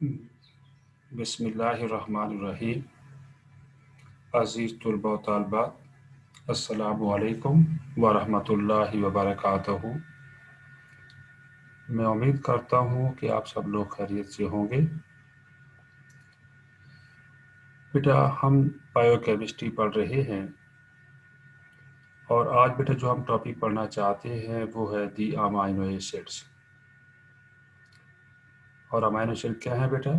बिस्मिल्लाहिर्रहमानिर्रहीम। अज़ीज़ तुलबा व तालिबात, अस्सलामु अलैकुम व रहमतुल्लाहि व बरकातहू। मैं उम्मीद करता हूँ कि आप सब लोग खैरियत से होंगे। बेटा, हम बायोकेमिस्ट्री पढ़ रहे हैं और आज बेटा जो हम टॉपिक पढ़ना चाहते हैं वो है दी अमाइनो एसिड्स। और अमाइनो एसिड क्या है बेटा?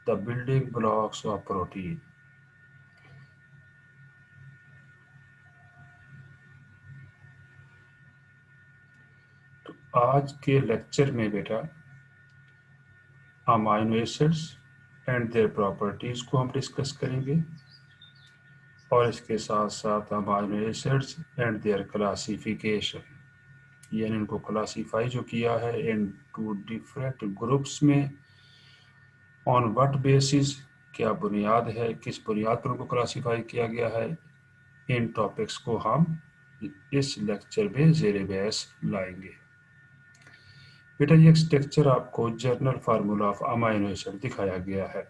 The building blocks of protein. तो आज के लेक्चर में बेटा amino acids and their properties को हम डिस्कस करेंगे और इसके साथ साथ amino acids and their classification, यानी इनको क्लासीफाई जो किया है इन टू डिफरेंट ग्रुप्स में, ऑन व्हाट बेसिस, क्या बुनियाद है, किस बुनियाद पर उनको क्लासीफाई किया गया है। इन टॉपिक्स को हम इस लेक्चर में ज़ेरे बहस लाएंगे। बेटा, ये स्ट्रक्चर आपको general formula of amino acid दिखाया गया है।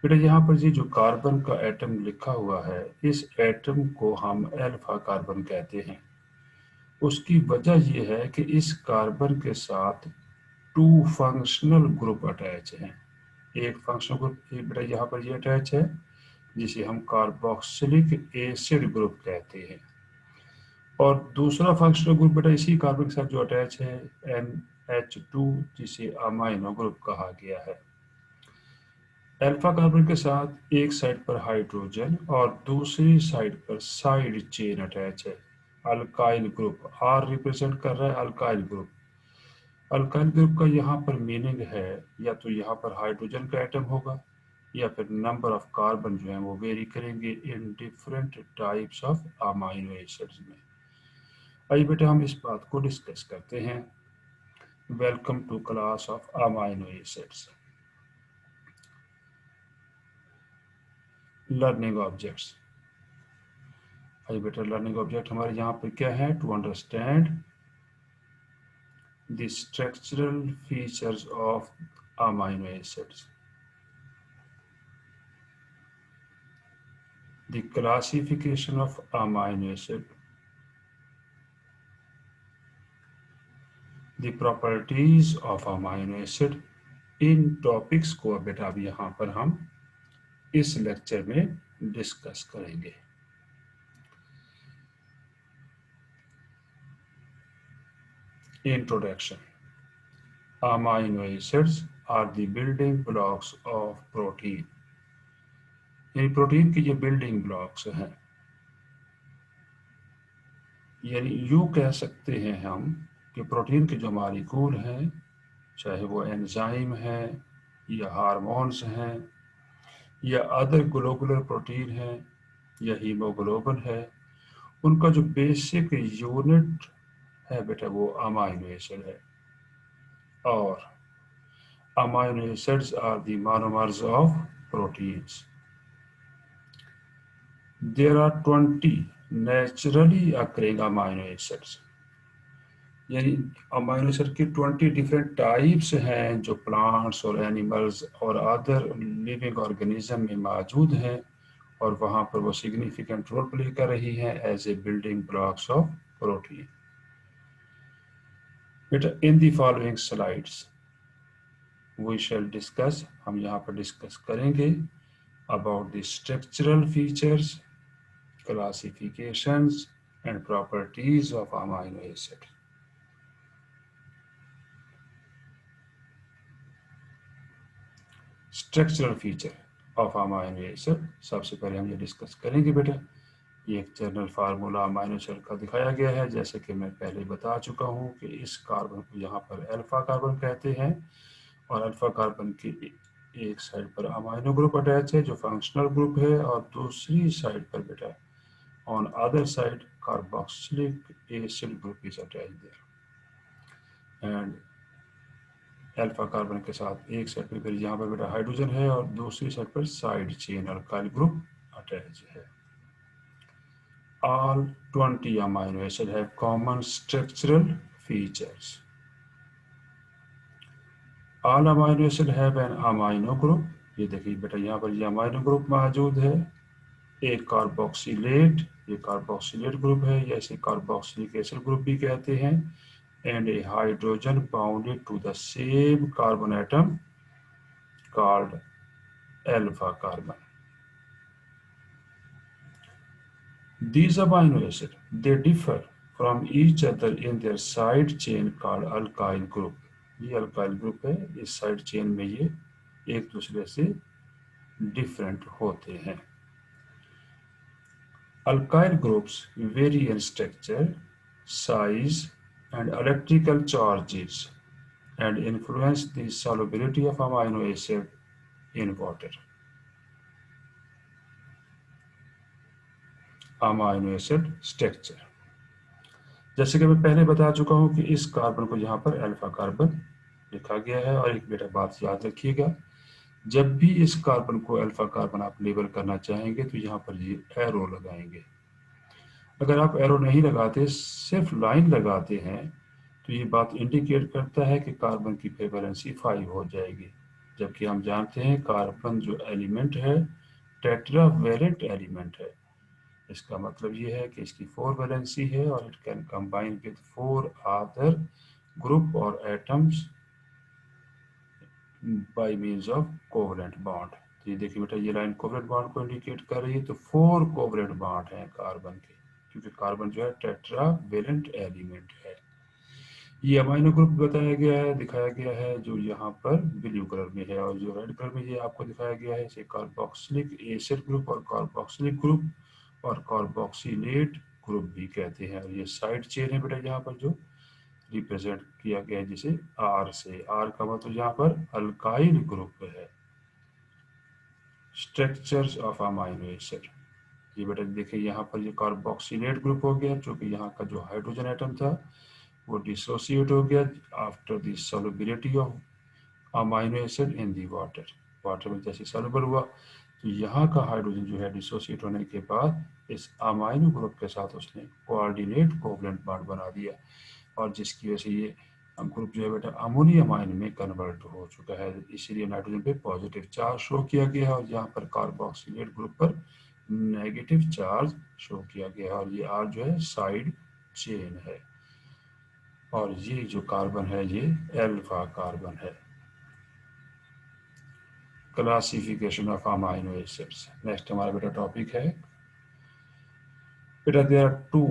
बेटा, यहाँ पर ये जो कार्बन का एटम लिखा हुआ है, इस एटम को हम अल्फा कार्बन कहते हैं। उसकी वजह यह है कि इस कार्बन के साथ टू फंक्शनल ग्रुप अटैच हैं। एक फंक्शनल ग्रुप बेटा यहाँ पर ये अटैच है, जिसे हम कार्बोक्सिलिक एसिड ग्रुप कहते हैं, और दूसरा फंक्शनल ग्रुप बेटा इसी कार्बन के साथ जो अटैच है NH2, जिसे अमाइनो ग्रुप कहा गया है। अल्फा कार्बन के साथ एक साइड पर हाइड्रोजन और दूसरी साइड पर साइड चेन अटैच है, अल्काइल ग्रुप। R रिप्रेजेंट कर रहा है अल्काइल ग्रुप। अल्काइल ग्रुप का यहाँ पर मीनिंग है या तो यहाँ पर हाइड्रोजन का एटम होगा या फिर नंबर ऑफ कार्बन जो है वो वेरी करेंगे in different types of amino acids में। आइए बेटा हम इस बात को डिस्कस करते हैं। Welcome to class of amino acids. Learning objects. आइए बेटा, लर्निंग ऑब्जेक्ट हमारे यहाँ पर क्या है? To understand the structural features of amino acids, the classification of amino acid, the properties of amino acid। In topics को बेटा अब यहाँ पर हम इस लेक्चर में डिस्कस करेंगे। Introduction. Amino acids are the building blocks of protein. यानी प्रोटीन के ये बिल्डिंग ब्लॉक्स हैं, यानी यूँ कह सकते हैं हम कि प्रोटीन के जो मालिक्यूल हैं, चाहे वो एंजाइम है या हार्मोन्स हैं या अदर ग्लोबुलर प्रोटीन है या हीमोग्लोबिन है, उनका जो बेसिक यूनिट है बेटा वो अमाइनो एसिड है। और amino acids are the monomers of proteins. There are 20 naturally occurring amino acids, यानी अमाइनो एसिड की 20 डिफरेंट टाइप्स हैं जो प्लांट्स और एनिमल्स और अदर लिविंग ऑर्गेनिज्म में मौजूद हैं, और वहाँ पर वो सिग्निफिकेंट रोल प्ले कर रही हैं as a building blocks of protein. बेटा, in the following slides we shall discuss, हम यहाँ पर डिस्कस करेंगे about the structural features, classifications and properties of amino acid. Structural feature of amino acid, सबसे पहले हम ये डिस्कस करेंगे बेटा। ये एक जनरल फार्मूला अमाइनो एसिड का दिखाया गया है, जैसे कि मैं पहले बता चुका हूँ कि इस कार्बन को यहाँ पर अल्फा कार्बन कहते हैं, और अल्फा कार्बन की एक साइड पर अमाइनो ग्रुप अटैच है जो फंक्शनल ग्रुप है, और दूसरी साइड पर बेटा on other side carboxylic acid group is attach there. And alpha carbon के साथ एक साइड पर फिर यहाँ पर बेटा हाइड्रोजन है और दूसरी साइड पर side chain alkyl group attach है। All 20 amino acids have common structural features. All amino acid have an amino group, ये देखिए बेटा यहाँ पर ये अमाइनो ग्रुप मौजूद है। एक कार्बोक्सिलेट, ये कार्बोक्सिलेट ग्रुप है, या इसे कार्बोक्सिलिक एसिड ग्रुप भी कहते हैं। And a hydrogen bounded to the same carbon atom called alpha carbon. These amino acids, they differ from each other in their side chain called alkyl group. ये alkyl group है, इस side chain में ये एक दूसरे से different होते हैं। Alkyl groups vary in structure, size and electrical charges and influence the solubility of amino acid in water. Amino acid structure, जैसे कि मैं पहले बता चुका हूं कि इस कार्बन को यहाँ पर अल्फा कार्बन लिखा गया है। और एक बेटा बात याद रखिएगा, जब भी इस कार्बन को अल्फा कार्बन आप लेबल करना चाहेंगे तो यहाँ पर ये एरो लगाएंगे। अगर आप एरो नहीं लगाते, सिर्फ लाइन लगाते हैं, तो ये बात इंडिकेट करता है कि कार्बन की वैलेंसी 5 हो जाएगी। जबकि हम जानते हैं कार्बन जो एलिमेंट है टेट्रावेलेंट एलिमेंट है। इसका मतलब ये है कि इसकी 4 वैलेंसी है और it can combine with 4 other group और atoms by means of covalent bond. तो ये देखिए बेटा, ये लाइन कोवलेंट बॉन्ड को इंडिकेट कर रही है। तो 4 कोवलेंट बॉन्ड हैं कार्बन के, क्योंकि कार्बन जो है टेट्रावेलेंट एलिमेंट है। ये अमाइनो ग्रुप बताया गया है, दिखाया गया है, जो यहाँ पर ब्लू कलर में है, और जो रेड कलर में ये आपको दिखाया गया है इसे कार्बोक्सिलिक एसिड ग्रुप और कार्बोक्सिलिक ग्रुप और कार्बोक्सिलेट ग्रुप भी कहते हैं। और ये साइड चेन है बेटा यहाँ पर जो रिप्रेजेंट किया गया है जिसे आर से। आर का मतलब यहाँ पर अल्काइल ग्रुप है। स्ट्रक्चर्स ऑफ अमाइनो एसिड, ये बेटा देखिए यहाँ पर ये कार्बोक्सिलेट ग्रुप हो गया, जो कि यहाँ का जो हाइड्रोजन एटम था वो डिसोसिएट हो गया after the solubility of amino acid in the water. Water में जैसे सॉल्युबल हुआ तो यहाँ का हाइड्रोजन जो है डिसोसिएट होने के बाद इस अमाइनो ग्रुप के साथ उसने कोऑर्डिनेट कोवलेंट बॉन्ड बना दिया, और जिसकी वजह से ये ग्रुप जो है बेटा अमोनियम आयन में कन्वर्ट हो चुका है। इसीलिए नाइट्रोजन पे पॉजिटिव चार्ज शो किया गया है और यहाँ पर कार्बोक्सिलेट ग्रुप पर नेगेटिव चार्ज शो किया गया है। और ये आर जो है साइड चेन है, और ये जो कार्बन है ये अल्फा कार्बन है। Classification of amino acids, next हमारा बेटा टॉपिक है बेटा, there are 2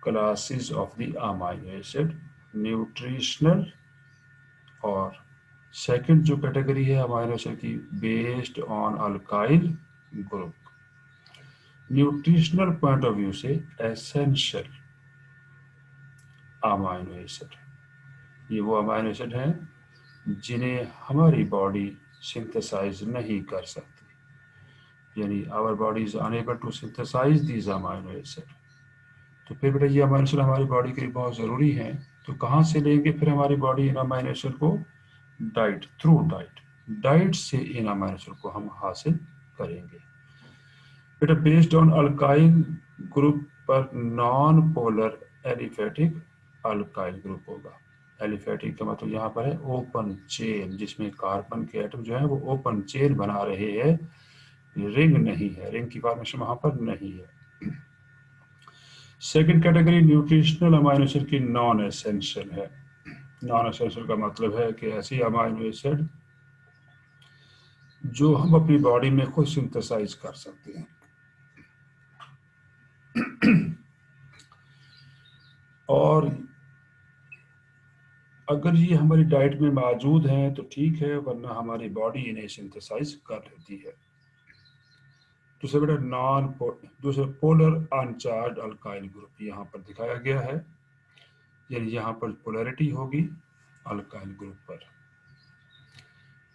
classes of the amino acid, nutritional और सेकंड जो कैटेगरी है अमाइनो एसिड की based on alkyl group. Nutritional point of view से एसेंशियल अमाइनो एसिड, ये वो अमाइनो एसिड हैं जिन्हें हमारी बॉडी सिंथेसाइज नहीं कर सकती, यानी our body is unable to synthesise these amino acid. तो फिर बेटा ये अमाइनो एसिड हमारी बॉडी के लिए बहुत ज़रूरी है। तो कहाँ से लेंगे फिर हमारी बॉडी इन अमाइनो एसिड को? Diet, through diet. डाइट से इन अमाइनो एसिड को हम हासिल करेंगे। बेटा बेस्ड ऑन अल्काइल ग्रुप पर non polar aliphatic alkyl group होगा। एलिफेटिक का मतलब यहाँ पर है ओपन चेन, जिसमें कार्बन के एटम जो है वो ओपन चेन बना रहे हैं, रिंग नहीं है, रिंग की फॉर्मेशन वहाँ पर नहीं है। Second category nutritional amino acid की नॉन एसेंशियल है। नॉन एसेंशियल का मतलब है कि ऐसी अमाइनो एसिड जो हम अपनी बॉडी में खुद सिंथेसाइज कर सकते हैं। और अगर ये हमारी डाइट में मौजूद हैं तो ठीक है, वरना हमारी बॉडी इन्हें सिंथेसाइज कर लेती है। दूसरा बेटा दूसरा पोलर अनचार्ज अल्काइल ग्रुप यहाँ पर दिखाया गया है, यानी यहाँ पर पोलैरिटी होगी अल्काइल ग्रुप पर।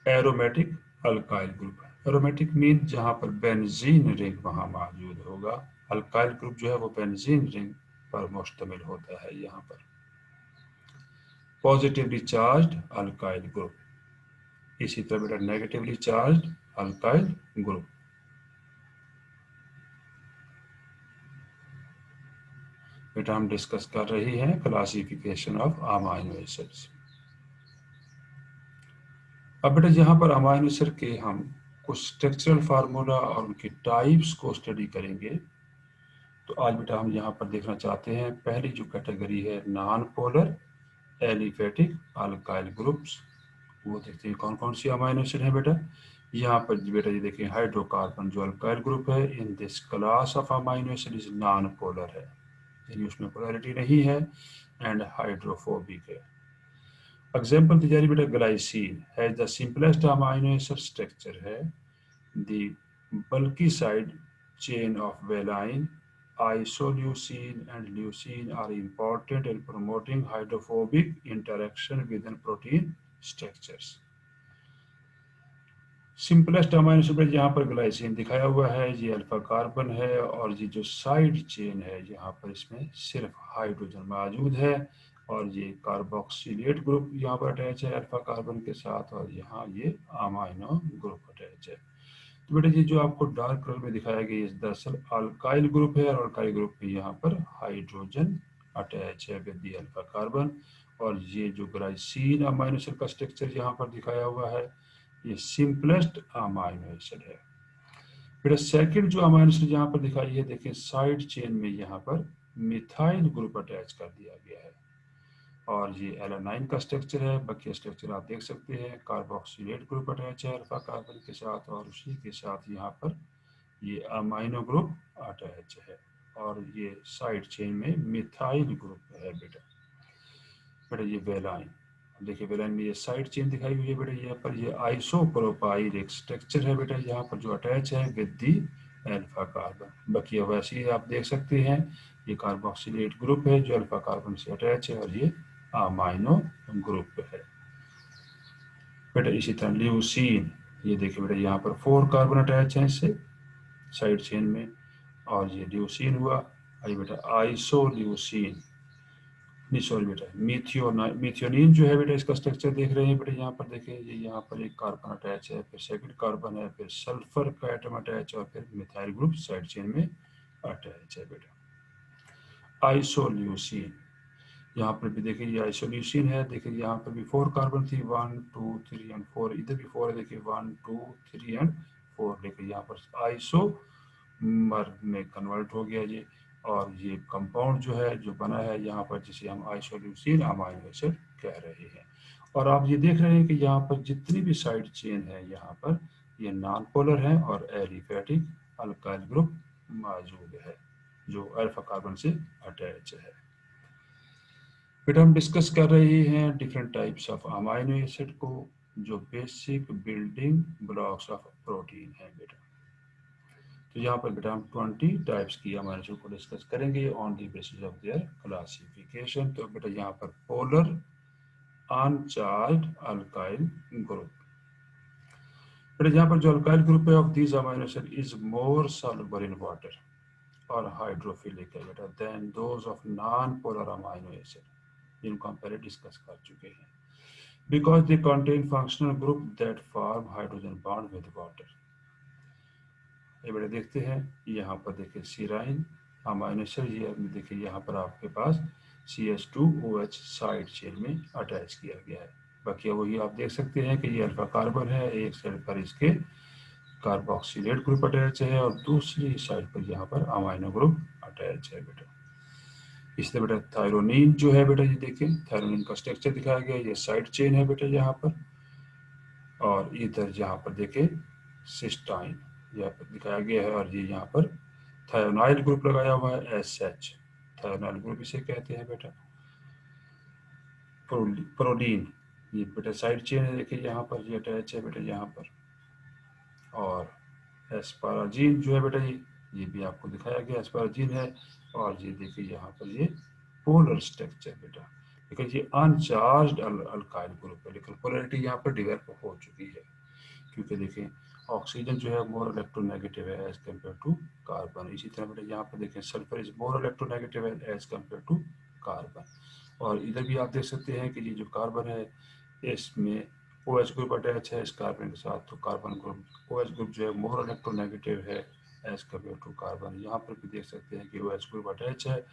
Aromatic alkyl group, aromatic mean जहाँ पर बेंजीन रिंग वहाँ मौजूद होगा। अल्काइल ग्रुप जो है वो बेंजीन रिंग पर मुश्तमिल होता है। यहाँ पर पॉजिटिवली चार्ज्ड अल्काइल ग्रुप, इसी तरह बेटा नेगेटिवली चार्ज्ड अल्काइल ग्रुप। बेटा हम डिस्कस कर रहे हैं क्लासिफिकेशन ऑफ अमाइनो एसिड्स। अब बेटा यहाँ पर अमाइनो एसिड के हम कुछ स्ट्रक्चरल फार्मूला और उनके टाइप्स को स्टडी करेंगे। तो आज बेटा हम यहाँ पर देखना चाहते हैं पहली जो कैटेगरी है non polar aliphatic alkyl groups. वो देखते हैं कौन कौन सी अमाइनो एसिड है बेटा। यहाँ पर बेटा ये देखिए हाइड्रोकार्बन जो अल्काइल ग्रुप है in this class of amino acid is non polar है, यानी उसमें पोलैरिटी नहीं है एंड हाइड्रोफोबिक है। एग्जाम्पल दी जा रही बेटा ग्लाइसिन है the simplest amino acid structure है। The bulky side chain of valine, isoleucine and leucine are important in promoting hydrophobic interaction within protein structures. Simplest amino acid यहाँ पर ग्लाइसिन दिखाया हुआ है, ये अल्फा कार्बन है और ये जो साइड चेन है यहाँ पर इसमें सिर्फ हाइड्रोजन मौजूद है और ये कार्बोक्सिलेट ग्रुप यहाँ पर अटैच है अल्फा कार्बन के साथ और यहाँ ये अमाइनो ग्रुप अटैच है। तो बेटा ये जो आपको डार्क कलर में दिखाया गया ये दरअसल अल्काइल ग्रुप है और अल्काइल ग्रुप में यहाँ पर हाइड्रोजन अटैच है विद दी अल्फा कार्बन। और ये जो ग्लाइसिन अमाइनो एसिड का स्ट्रक्चर यहाँ पर दिखाया हुआ है ये सिंपलेस्ट अमाइनो एसिड है। बेटा सेकंड जो अमाइनो एसिड यहाँ पर दिखाई है देखिए साइड चेन में यहाँ पर मिथाइल ग्रुप अटैच कर दिया गया है और ये एलानाइन का स्ट्रक्चर है। बाकी स्ट्रक्चर आप देख सकते हैं कार्बोक्सिलेट ग्रुप अटैच है अल्फा कार्बन के साथ और उसी के साथ यहाँ पर ये अमाइनो ग्रुप अटैच है और ये साइड चेन में मिथाइल ग्रुप है बेटा ये वेलाइन। देखिए वेलाइन में ये साइड चेन दिखाई हुई है बेटा यहाँ पर ये आइसोप्रोपाइल एक स्ट्रक्चर है बेटा यहाँ पर जो अटैच है विद दी अल्फा कार्बन। बाकी वैसे ही आप देख सकते हैं ये कार्बोक्सिलेट ग्रुप है जो अल्फा कार्बन से अटैच है और ये अमाइनो ग्रुप है बेटा। इसी तरह ल्यूसीन ये देखिए बेटा यहाँ पर 4 कार्बन अटैच है इससे साइड चेन में और ये ल्यूसीन हुआ। आइए बेटा आइसोल्यूसीन नहीं सॉरी बेटा मिथियोनिन जो है बेटा इसका स्ट्रक्चर देख रहे हैं बेटा यहाँ पर देखिए ये यहाँ पर एक कार्बन अटैच है फिर सेकंड कार्बन है फिर सल्फर का एटम अटैच और फिर मिथाइल ग्रुप साइड चेन में अटैच है बेटा। आइसोल्यूसीन यहाँ पर भी देखिए ये आइसोल्यूसीन है देखिए यहाँ पर भी 4 कार्बन थी 1 2 3 एंड 4 इधर भी 4 है देखिए 1 2 3 एंड 4 देखिए यहाँ पर आइसोमर में कन्वर्ट हो गया ये और ये कंपाउंड जो है जो बना है यहाँ पर जिसे हम आइसोल्यूसीन अमाइनो एसिड कह रहे हैं। और आप ये देख रहे हैं कि यहाँ पर जितनी भी साइड चेन है यहाँ पर ये नॉन पोलर है और एलिफेटिक अल्काइल ग्रुप मौजूद है जो अल्फा कार्बन से अटैच है। फिर हम डिस्कस कर रहे हैं different types of amino acid को जो basic building blocks of protein है बेटा। तो यहाँ पर बेटा हम 20 टाइप्स की अमाइनो एसिड को डिस्कस करेंगे on the basis of there classification. तो बेटा यहाँ पर पोलर अनचार्ज्ड अल्काइल ग्रुप बेटा यहाँ पर जो अल्काइल ग्रुप है of this amino acid is more soluble in water और हाइड्रोफिलिक है बेटा then those of non polar amino acid जिनको हम पहले डिस्कस कर चुके हैं because they contain functional group that form hydrogen bond with water. ये बेटा देखते हैं यहाँ पर देखिए सीराइन अमाइनो एसिड ये देखिए यहाँ पर आपके पास CH2OH साइड चेन में अटैच किया गया है। बाकी वही आप देख सकते हैं कि ये अल्फा कार्बन है एक साइड पर इसके कार्बोक्सिलेट ग्रुप अटैच है और दूसरी साइड पर यहाँ पर अमाइनो ग्रुप अटैच है बेटा। इसलिए बेटा थायरोनिन जो है बेटा ये देखिए थायरोनिन का स्ट्रक्चर दिखाया गया ये साइड चेन है बेटा यहाँ पर और इधर यहाँ पर देखिए सिस्टाइन यहाँ पर दिखाया गया है और ये यहाँ पर थायोनाइल ग्रुप लगाया हुआ है SH थायोनाइल ग्रुप इसे कहते हैं बेटा। प्रोलीन ये बेटा साइड चेन है देखिए यहाँ पर ये अटैच है बेटा यहाँ पर और एस्पाराजीन जो है बेटा ये भी आपको दिखाया गया एस्पाराजीन है और ये देखिए यहाँ पर ये पोलर स्ट्रक्चर बेटा लेकिन ये अनचार्ज्ड अल्काइल ग्रुप है लेकिन पोलरिटी यहाँ पर डेवलप हो चुकी है क्योंकि देखिए ऑक्सीजन जो है मोर इलेक्ट्रोनेगेटिव है एज कम्पेयर टू कार्बन। इसी तरह बेटा यहाँ पर देखें सल्फर इज मोर इलेक्ट्रोनेगेटिव है एज कम्पेयर टू कार्बन। और इधर भी आप देख सकते हैं कि ये जो कार्बन है इसमें OH ग्रुप अटैच है इस कार्बन के साथ तो कार्बन ग्रुप OH ग्रुप जो है मोर इलेक्ट्रोनेगेटिव है एज कम्पेयर टू कार्बन। यहाँ पर भी देख सकते हैं कि OH ग्रुप अटैच है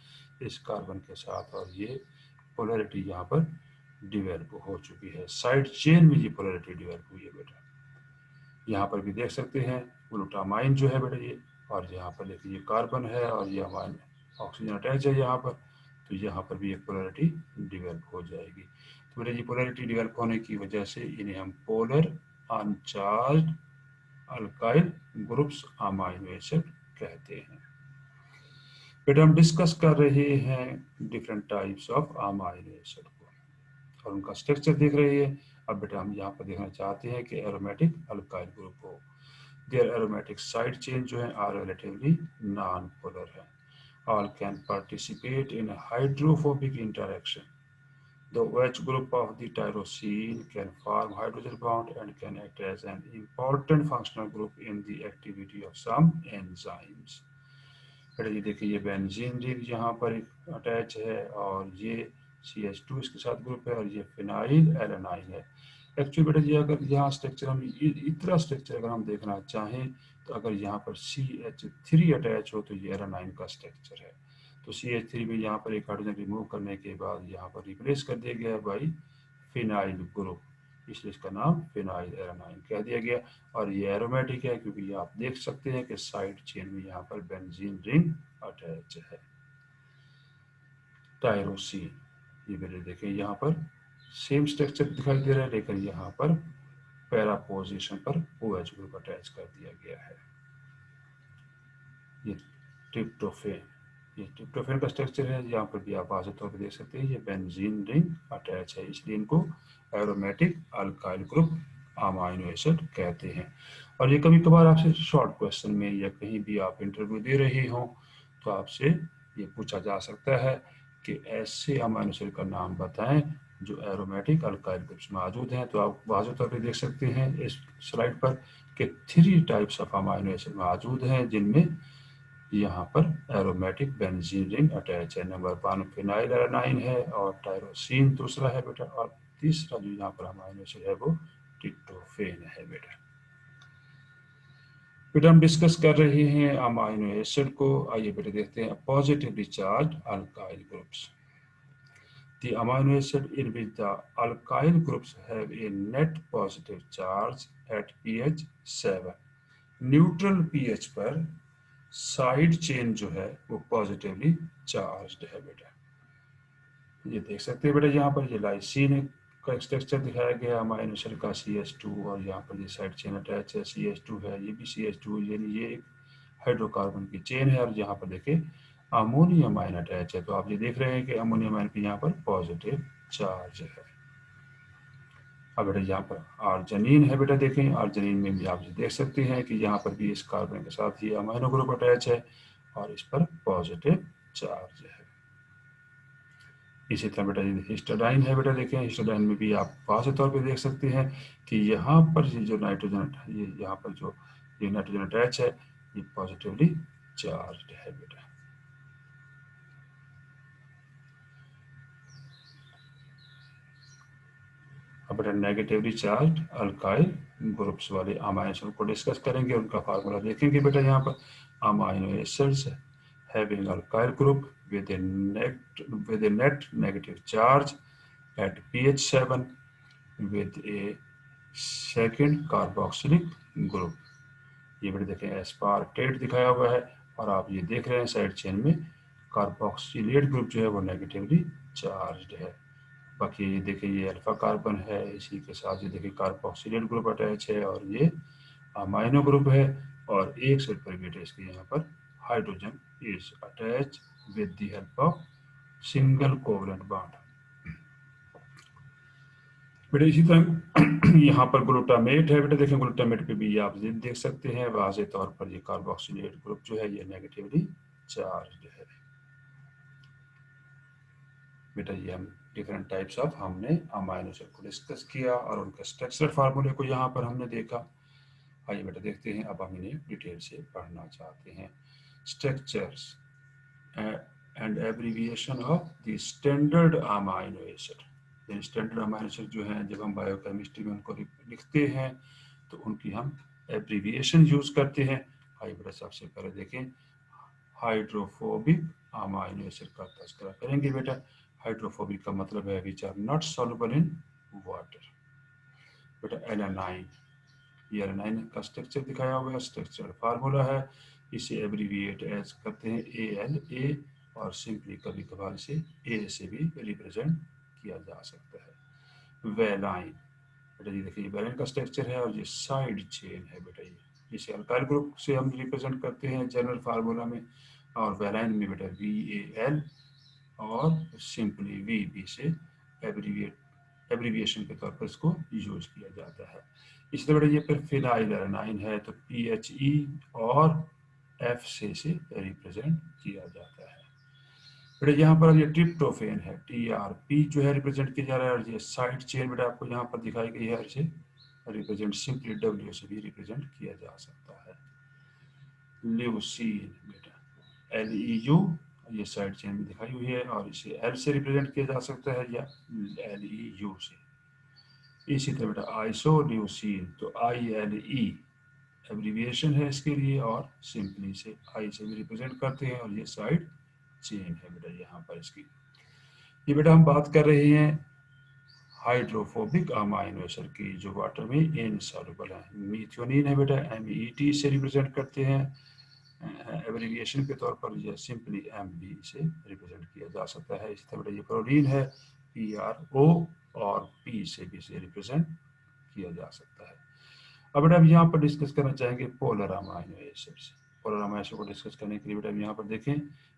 इस कार्बन के साथ और ये पोलरिटी यहाँ पर डिवेलप हो चुकी है, साइड चेन में ये पोलैरिटी डिवेलप हुई है बेटा। यहाँ पर भी देख सकते हैं ग्लूटामाइन जो है बेटा ये, और यहाँ पर देखिए ये कार्बन है और ये अमाइन ऑक्सीजन अटैच है यहाँ पर, तो यहाँ पर भी एक पोलैरिटी डिवेलप हो जाएगी। तो बेटा ये पोलैरिटी डिवेलप होने की वजह से इन्हें हम polar uncharged alkyl groups amino acid कहते हैं। बेटा हम डिस्कस कर रहे हैं different types of amino acid को और उनका स्ट्रक्चर देख रहे हैं। अब बेटा हम यहाँ पर देखना चाहते हैं कि एरोमेटिक अल्काइल ग्रुप हो, देयर एरोमेटिक साइड चेन जो है आर रिलेटिवली नॉन पोलर है, all can participate in a hydrophobic interaction. The OH group of the tyrosine can form hydrogen bond and can act as an important functional group in the activity of some enzymes. ये देखिए ये benzene ring यहाँ पर attach है और ये CH2 इसके साथ ग्रुप है और ये फिनाइल एलेनाइन है। एक्चुअली बेटा ये अगर यहाँ स्ट्रक्चर हम इतना स्ट्रक्चर अगर हम देखना चाहें तो अगर यहाँ पर CH3 अटैच हो तो ये एलेनाइन का स्ट्रक्चर है। तो CH3 में यहाँ पर एक हाइड्रोजन रिमूव करने के बाद यहाँ पर रिप्लेस कर दिया गया बाई फिनाइल ग्रुप, इसलिए इसका नाम फिनाइल एलेनाइन कह दिया गया। और ये एरोमेटिक है क्योंकि ये आप देख सकते हैं कि साइड चेन में यहाँ पर बेंजीन रिंग अटैच है। टायरोसिन ये मेरे देखें यहाँ पर सेम स्ट्रक्चर दिखाई दे रहा है, लेकिन यहाँ पर पैरा पोजीशन पर OH ग्रुप अटैच कर दिया गया है। ये ट्रिप्टोफेन, ये ट्रिप्टोफेन का स्ट्रक्चर है, यहाँ पर भी आप वाज़ेह तौर पर देख सकते हैं ये बेंजीन रिंग अटैच है, इसलिए इनको aromatic alkyl group amino acid कहते हैं। और ये कभी कभार आपसे शॉर्ट क्वेश्चन में या कहीं भी आप इंटरव्यू दे रहे हो तो आपसे ये पूछा जा सकता है कि ऐसे अमाइनो एसिड का नाम बताएं जो एरोमेटिक अल्काइल ग्रुप्स मौजूद हैं। तो आप वाज़ेह तौर पर देख सकते हैं इस स्लाइड पर कि 3 टाइप्स ऑफ अमाइनो एसिड मौजूद हैं जिनमें यहाँ पर एरोमेटिक बेंजीन रिंग अटैच है। नंबर 1 फिनाइल एलेनाइन है और टायरोसिन दूसरा है बेटा, और तीसरा जो यहाँ पर अमाइनो एसिड है वो ट्रिप्टोफेन है बेटा। बेटा हम डिस्कस कर रहे हैं अमाइनो एसिड को, आइए बेटा देखते हैं positively charge alkyl groups. The amino acid in which the alkyl groups have a net positive charge at pH 7. Neutral pH पर साइड चेन जो है वो पॉजिटिवली चार्ज्ड है बेटा। ये देख सकते हैं बेटा यहाँ पर ये लाइसिन का स्ट्रक्चर दिखाया गया अमाइनो एसिड का CH2 और यहाँ पर ये साइड चेन अटैच है, CH2 है, ये भी CH2, यानी ये एक हाइड्रोकार्बन की चेन है। और यहाँ पर देखिए अमोनियम आयन अटैच है, तो आप ये देख रहे हैं कि अमोनियम आयन पे यहाँ पर पॉजिटिव चार्ज है। अब बेटा यहाँ पर आर्जिनिन है बेटा, देखें आर्जिनिन में भी आप देख सकते हैं कि यहाँ पर भी इस कार्बन के साथ ये अमाइनो ग्रुप अटैच है और इस पर पॉजिटिव चार्ज है। इसी तरह बेटा हिस्टाडाइन है बेटा, देखें हिस्टाडाइन में भी आप वाज़ेह तौर पे देख सकते हैं कि यहाँ पर ये जो नाइट्रोजन ये यहाँ पर जो ये नाइट्रोजन अटैच है ये पॉजिटिवली चार्ज्ड है बेटा। अब बेटा नेगेटिवली चार्ज अल्काइल ग्रुप्स वाले अमाइनो एसिड को डिस्कस करेंगे, उनका फार्मूला देखेंगे बेटा। यहाँ पर amino acids having alkyl group with a net negative charge at pH 7 with a second carboxylic group। ये बेटा देखें एस्पार्टेट दिखाया हुआ है और आप ये देख रहे हैं साइड चेन में कार्बोक्सिलेट ग्रुप जो है वो नेगेटिवली चार्ज्ड है। बाकी ये देखिए ये अल्फा कार्बन है, इसी के साथ ये देखिए कार्बोक्सिलेट ग्रुप अटैच है और ये अमाइनो ग्रुप है और एक साइड पर बेटा इसके यहाँ पर hydrogen is attach with the help of single covalent bond. बेटा इसी तरह यहाँ पर ग्लूटामेट है बेटा, देखें ग्लूटामेट पे भी आप देख सकते हैं वाज़ेह तौर पर ये कार्बोक्सिलेट ग्रुप जो है ये नेगेटिवली चार्ज्ड है बेटा। ये हम डिफरेंट टाइप्स ऑफ हमने अमाइनो एसिड को डिस्कस किया और उनके स्ट्रक्चरल फार्मूले को यहाँ पर हमने देखा। आइए बेटा देखते हैं, अब हम इन्हें डिटेल से पढ़ना चाहते हैं। Structures and abbreviation of the standard amino acid. Standard amino acid जो हैं जब हम बायोकेमिस्ट्री में उनको लिखते हैं तो उनकी हम एब्रीविएशन यूज करते हैं। आइए बेटा सबसे पहले देखें हाइड्रोफोबिक अमाइनो एसिड का तस्करा करेंगे बेटा। हाइड्रोफोबिक का मतलब है which are not soluble in water. बेटा एलानाइन, ये एलानाइन का स्ट्रक्चर दिखाया हुआ है, स्ट्रक्चर फार्मूला है, इसे एब्रीविएट एज करते हैं ALA, और सिंपली कभी कभार इसे A से भी रिप्रेजेंट किया जा सकता है। वेलाइन, बेटा ये देखिए वेलाइन का स्ट्रक्चर है और ये साइड चेन है बेटा, ये इसे अल्काइल ग्रुप से हम रिप्रेजेंट करते हैं जनरल फार्मूला में, और वेलाइन में बेटा VAL और सिंपली VB से एब्रीविएशन के तौर पर इसको यूज किया जाता है। इसी तरह ये फिर फिनाइल एलानाइन है तो PHE और F से इसे रिप्रेजेंट किया जाता है। बेटा यहाँ पर ये ट्रिप्टोफेन है, TRP जो है रिप्रेजेंट किया जा रहा है, और ये साइड चेन बेटा आपको यहाँ पर दिखाई गई है, इसे रिप्रेजेंट सिंपली W से भी रिप्रेजेंट किया जा सकता है। ल्यूसीन बेटा LEU, ये साइड चेन में दिखाई हुई है, और इसे L से रिप्रेजेंट किया जा सकता है या LEU से। इसी तरह बेटा आइसोल्यूसिन तो ILE एब्रीविएशन है इसके लिए, और सिंपली से आई से भी रिप्रेजेंट करते हैं, और ये साइड चेन है बेटा यहाँ पर इसकी। ये बेटा हम बात कर रहे हैं हाइड्रोफोबिक अमाइनो एसिड की जो वाटर में इनसॉल्युबल है। मीथियोनिन है बेटा MET से रिप्रेजेंट करते हैं एब्रीविएशन के तौर पर, यह सिंपली MB से रिप्रेजेंट किया जा सकता है। इसी तरह ये प्रोटीन है PRO और P से भी इसे रिप्रेजेंट किया जा सकता है। अब बेटा हम यहाँ पर डिस्कस करना चाहेंगे polar amino acids. Polar amino acid को डिस्कस करने के लिए बेटा यहाँ पर देखें,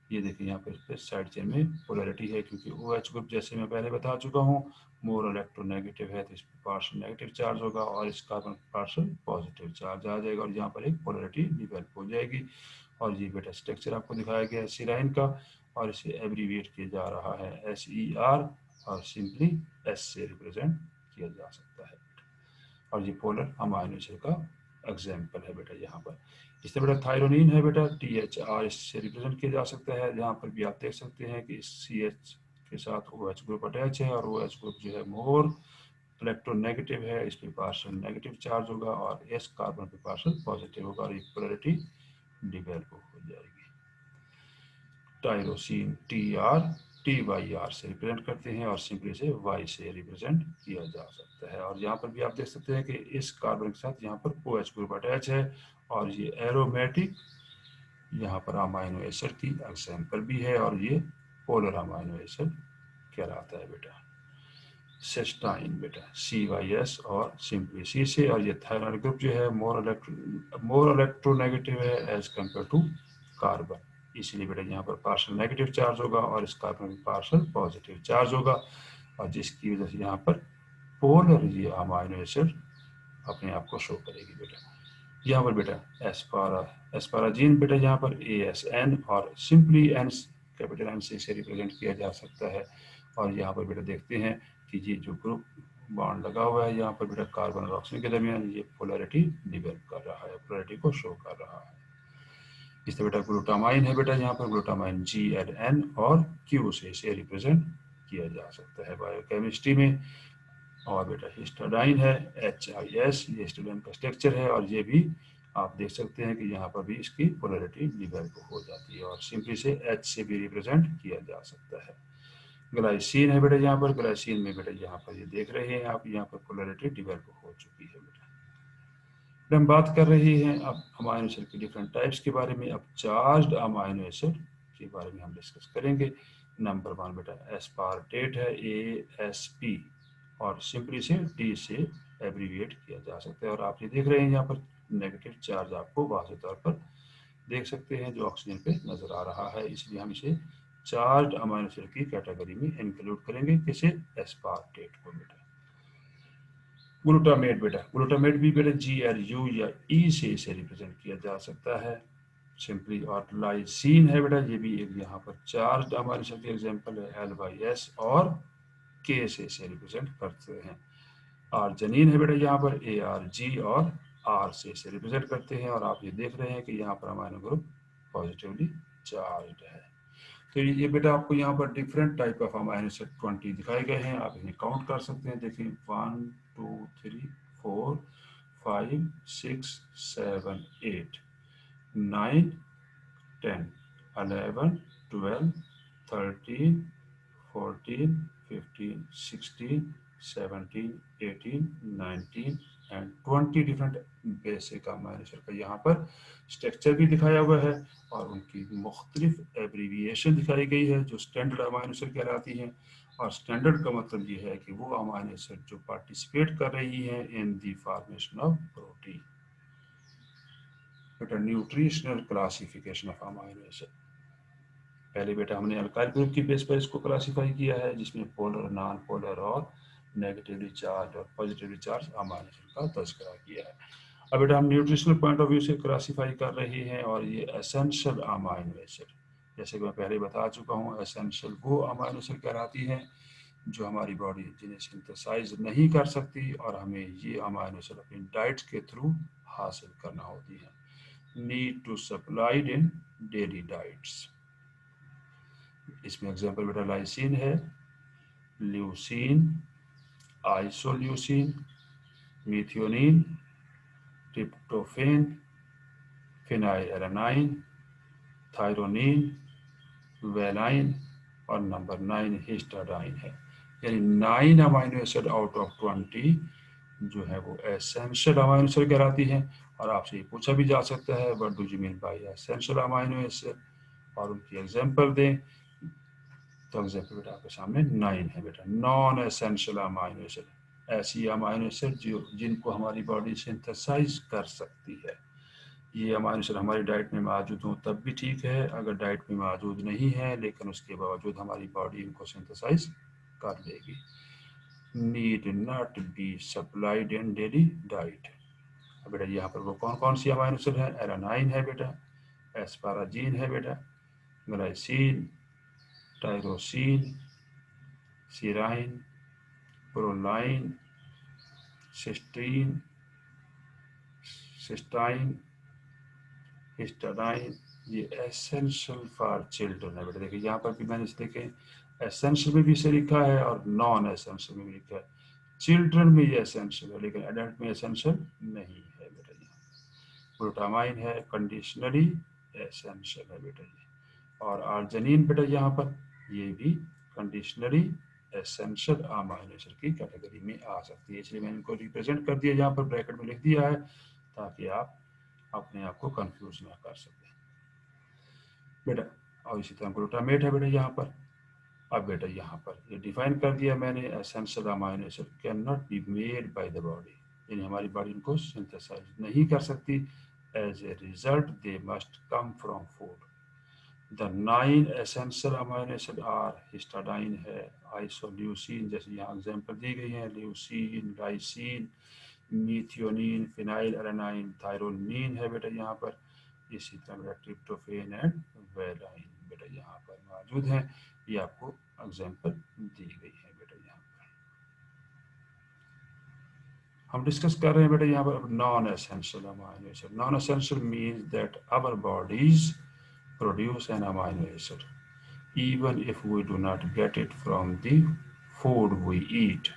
ये देखिए यहाँ पर साइड चेन में पोलरिटी है, क्योंकि OH ग्रुप जैसे मैं पहले बता चुका हूँ मोर इलेक्ट्रोनेगेटिव है, तो इस पर पार्शियल नेगेटिव चार्ज होगा और इस कार्बन पार्शियल पॉजिटिव चार्ज आ जाएगा, और यहाँ पर एक पोलरिटी डिवेल्प हो जाएगी। और ये बेटा स्ट्रक्चर आपको दिखाया गया है सिराइन का, और इसे एब्रीविएट किया जा रहा है SER, और सिंपली S से रिप्रेजेंट किया जा सकता है। और ये पोलर अमाइनो एसिड का एग्जाम्पल है बेटा यहाँ पर। इससे बेटा थायरोनिन है बेटा THR, इससे रिप्रेजेंट किया जा सकता है। यहाँ पर भी आप देख सकते हैं कि CH के साथ OH ग्रुप अटैच है, और OH ग्रुप जो है मोर इलेक्ट्रोनेगेटिव है, इस पर पार्शियल नेगेटिव चार्ज होगा, और S कार्बन पे पार्शियल पॉजिटिव होगा, और पोलरिटी डिवेल्प हो जाएगी। टायरोसिन TR से रिप्रेजेंट करते हैं, और सिंपली से Y से रिप्रेजेंट किया जा सकता है। और यहाँ पर भी आप देख सकते हैं कि इस कार्बन के साथ यहाँ पर OH ग्रुप अटैच है, और ये एरोमेटिक यहाँ पर अमाइनो एसिड की एग्जाम्पल भी है, और ये पोलर अमाइनो एसिड कहलाता है बेटा। सिस्टाइन बेटा CYS और सिंपली C से, और ये थायराइड ग्रुप जो है मोर इलेक्ट्रोनेगेटिव है एज कम्पेयर टू कार्बन, इसीलिए बेटा यहाँ पर पार्शियल नेगेटिव चार्ज होगा, और इस कार्बन में पार्शियल पॉजिटिव चार्ज होगा, और जिसकी वजह से यहाँ पर पोलर ये अमाइनो एसिड अपने आप को शो करेगी बेटा। यहाँ पर बेटा एस्पाराजीन बेटा यहाँ पर ASN और सिंपली N कैपिटल N से रिप्रेजेंट किया जा सकता है। और यहाँ पर बेटा देखते हैं कि ये जो ग्रुप बॉन्ड लगा हुआ है यहाँ पर बेटा कार्बन और ऑक्सीजन के दरमियान, ये पोलरिटी डिवेल्प कर रहा है, पोलरिटी को शो कर रहा है। इस तरह बेटा ग्लूटामाइन है बेटा यहाँ पर ग्लूटामाइन GLN और Q से इसे रिप्रेजेंट किया जा सकता है बायोकेमिस्ट्री में। और बेटा हिस्टाडाइन है HIS, ये हिस्टाडाइन का स्ट्रक्चर है, और ये भी आप देख सकते हैं कि यहाँ पर भी इसकी पोलरिटी डिवेल्प हो जाती है, और सिंपली से H से भी रिप्रेजेंट किया जा सकता है। ग्लाइसिन है बेटा यहाँ पर, ग्लाइसिन में बेटा यहाँ पर ये देख रहे हैं आप, यहाँ पर पोलरिटी डिवेल्प हो चुकी है बेटा। हम बात कर रहे हैं अब अमाइनो एसिड के डिफरेंट टाइप्स के बारे में। अब चार्ज्ड अमाइनो एसिड के बारे में हम डिस्कस करेंगे। नंबर 1 बेटा एस्पार्टेट है ASP, और सिंपली से D से एब्रीविएट किया जा सकता है, और आप ये देख रहे हैं यहाँ पर नेगेटिव चार्ज आपको वाज़ेह तौर पर देख सकते हैं जो ऑक्सीजन पे नजर आ रहा है, इसलिए हम इसे चार्ज्ड अमाइनो एसिड की कैटेगरी में इंक्लूड करेंगे, किसे एस्पार्टेट को बेटा। ग्लूटामेट बेटा, ग्लूटामेट भी बेटा GLU या E से इसे रिप्रेजेंट किया जा सकता है सिंपली। और लाइसिन है बेटा, ये भी एक यहाँ पर चार्ज्ड अमाइनो एसिड की एग्जांपल है, L/S और K से इसे रिप्रेजेंट करते हैं। आर्जिनिन है बेटा यहाँ पर ARG और R से इसे रिप्रेजेंट करते हैं, और आप ये देख रहे हैं कि यहाँ पर अमाइनो ग्रुप पॉजिटिवली चार्ज्ड है। तो ये बेटा आपको यहाँ पर different type of amino acid 20 दिखाए गए हैं, आप इन्हें काउंट कर सकते हैं। देखिए 1 2 3 4 5 6 7 8 9 10 11 12 13 14, 15, 16, 17, 18, 19 and 20 different basic amino acid का यहाँ पर स्ट्रक्चर भी दिखाया हुआ है और उनकी मुख्तलिफ एब्रीविएशन दिखाई गई है जो स्टैंडर्ड अमाइनो एसिड कहलाती हैं। और स्टैंडर्ड का मतलब ये है कि वो अमाइनो एसिड जो पार्टिसिपेट कर रही हैं इन दी फॉर्मेशन ऑफ प्रोटीन। बेटा nutritional classification of amino acid, पहले बेटा हमने अल्काइल ग्रुप की बेस पर इसको क्लासिफाई किया है जिसमें पोलर, नॉन पोलर और नेगेटिवली चार्ज और पॉजिटिवली चार्ज अमाइनो एसिड का तस्करा किया है। अब बेटा हम न्यूट्रिशनल पॉइंट ऑफ व्यू से क्लासिफाई कर रहे हैं और ये एसेंशियल अमाइनो एसिड, जैसे कि मैं पहले बता चुका हूँ, एसेंशियल वो अमाइनो एसिड कहलाती हैं जो हमारी बॉडी जिन्हें सिंथेसाइज नहीं कर सकती और हमें ये अमाइनो एसिड अपनी डाइट के थ्रू हासिल करना होती है। Need to supplied in daily diets. इसमें एग्जांपल बेटा लाइसिन है, leucine, isoleucine, methionine, tryptophan, phenylalanine, threonine, valine और नंबर 9 हिस्टाडाइन है। यानी 9 अमाइनो एसिड आउट ऑफ 20 जो है वो एसेंशियल अमाइनो एसिड कहलाती हैं। और आपसे ये पूछा भी जा सकता है what do you mean by essential amino acid और उनकी एग्जांपल दें, तो एग्जांपल बेटा आपके सामने 9 है बेटा। नॉन एसेंशियल अमाइनो एसिड, ऐसी अमाइनो एसिड जो जिनको हमारी बॉडी सिंथेसाइज कर सकती है। ये अमाइनो एसिड हमारी डाइट में मौजूद हो तब भी ठीक है, अगर डाइट में मौजूद नहीं है लेकिन उसके बावजूद हमारी बॉडी इनको सिंथेसाइज कर लेगी। Need not be supplied in daily diet. बेटा यहाँ पर वो कौन कौन सी अमाइनो एसिड है? एलानाइन है बेटा, एस्पाराजीन है बेटा, glycine, tyrosine, serine, proline, cysteine, cystine, histidine. ये एसेंशियल फॉर चिल्ड्रन है बेटा। देखिए यहाँ पर भी मैंने इसे देखे एसेंशियल में भी इसे लिखा है और नॉन एसेंशियल में भी लिखा है। चिल्ड्रन में ये एसेंशियल है लेकिन एडल्ट में एसेंशियल नहीं है बेटा। यहाँ ग्लूटामाइन है, कंडीशनली एसेंशियल है बेटा ये। और आर्जिनिन बेटा यहाँ पर ये भी कंडीशनली एसेंशियल अमाइनो एसिड की कैटेगरी में आ सकती है, इसलिए मैंने इनको रिप्रेजेंट कर दिया, यहाँ पर ब्रैकेट में लिख दिया है ताकि आप अपने आप को कंफ्यूज ना कर सकें बेटा। और इसी तरह ग्लूटामेट है बेटा यहाँ पर। अब बेटा यहाँ पर ये डिफाइन कर दिया मैंने, essential amino acid can not be made by the body, यानी हमारी बॉडी इनको सिंथेसाइज नहीं कर सकती, as a result they must come from food. The 9 essential amino acid are histidine है, आइसोल्यूसिन जैसे यहाँ एग्जांपल दी गई है, leucine, lysine, methionine, phenylalanine, threonine है बेटा यहाँ पर। इसी तरह बेटा ट्रिप्टोफेन एंड वेलाइन बेटा यहाँ पर मौजूद है, ये आपको एग्जांपल दी गई है बेटा। यहाँ पर हम डिस्कस कर रहे हैं बेटा यहाँ पर non essential amino acid. Non essential means that our bodies produce an amino acid even if we do not get it from the food we eat,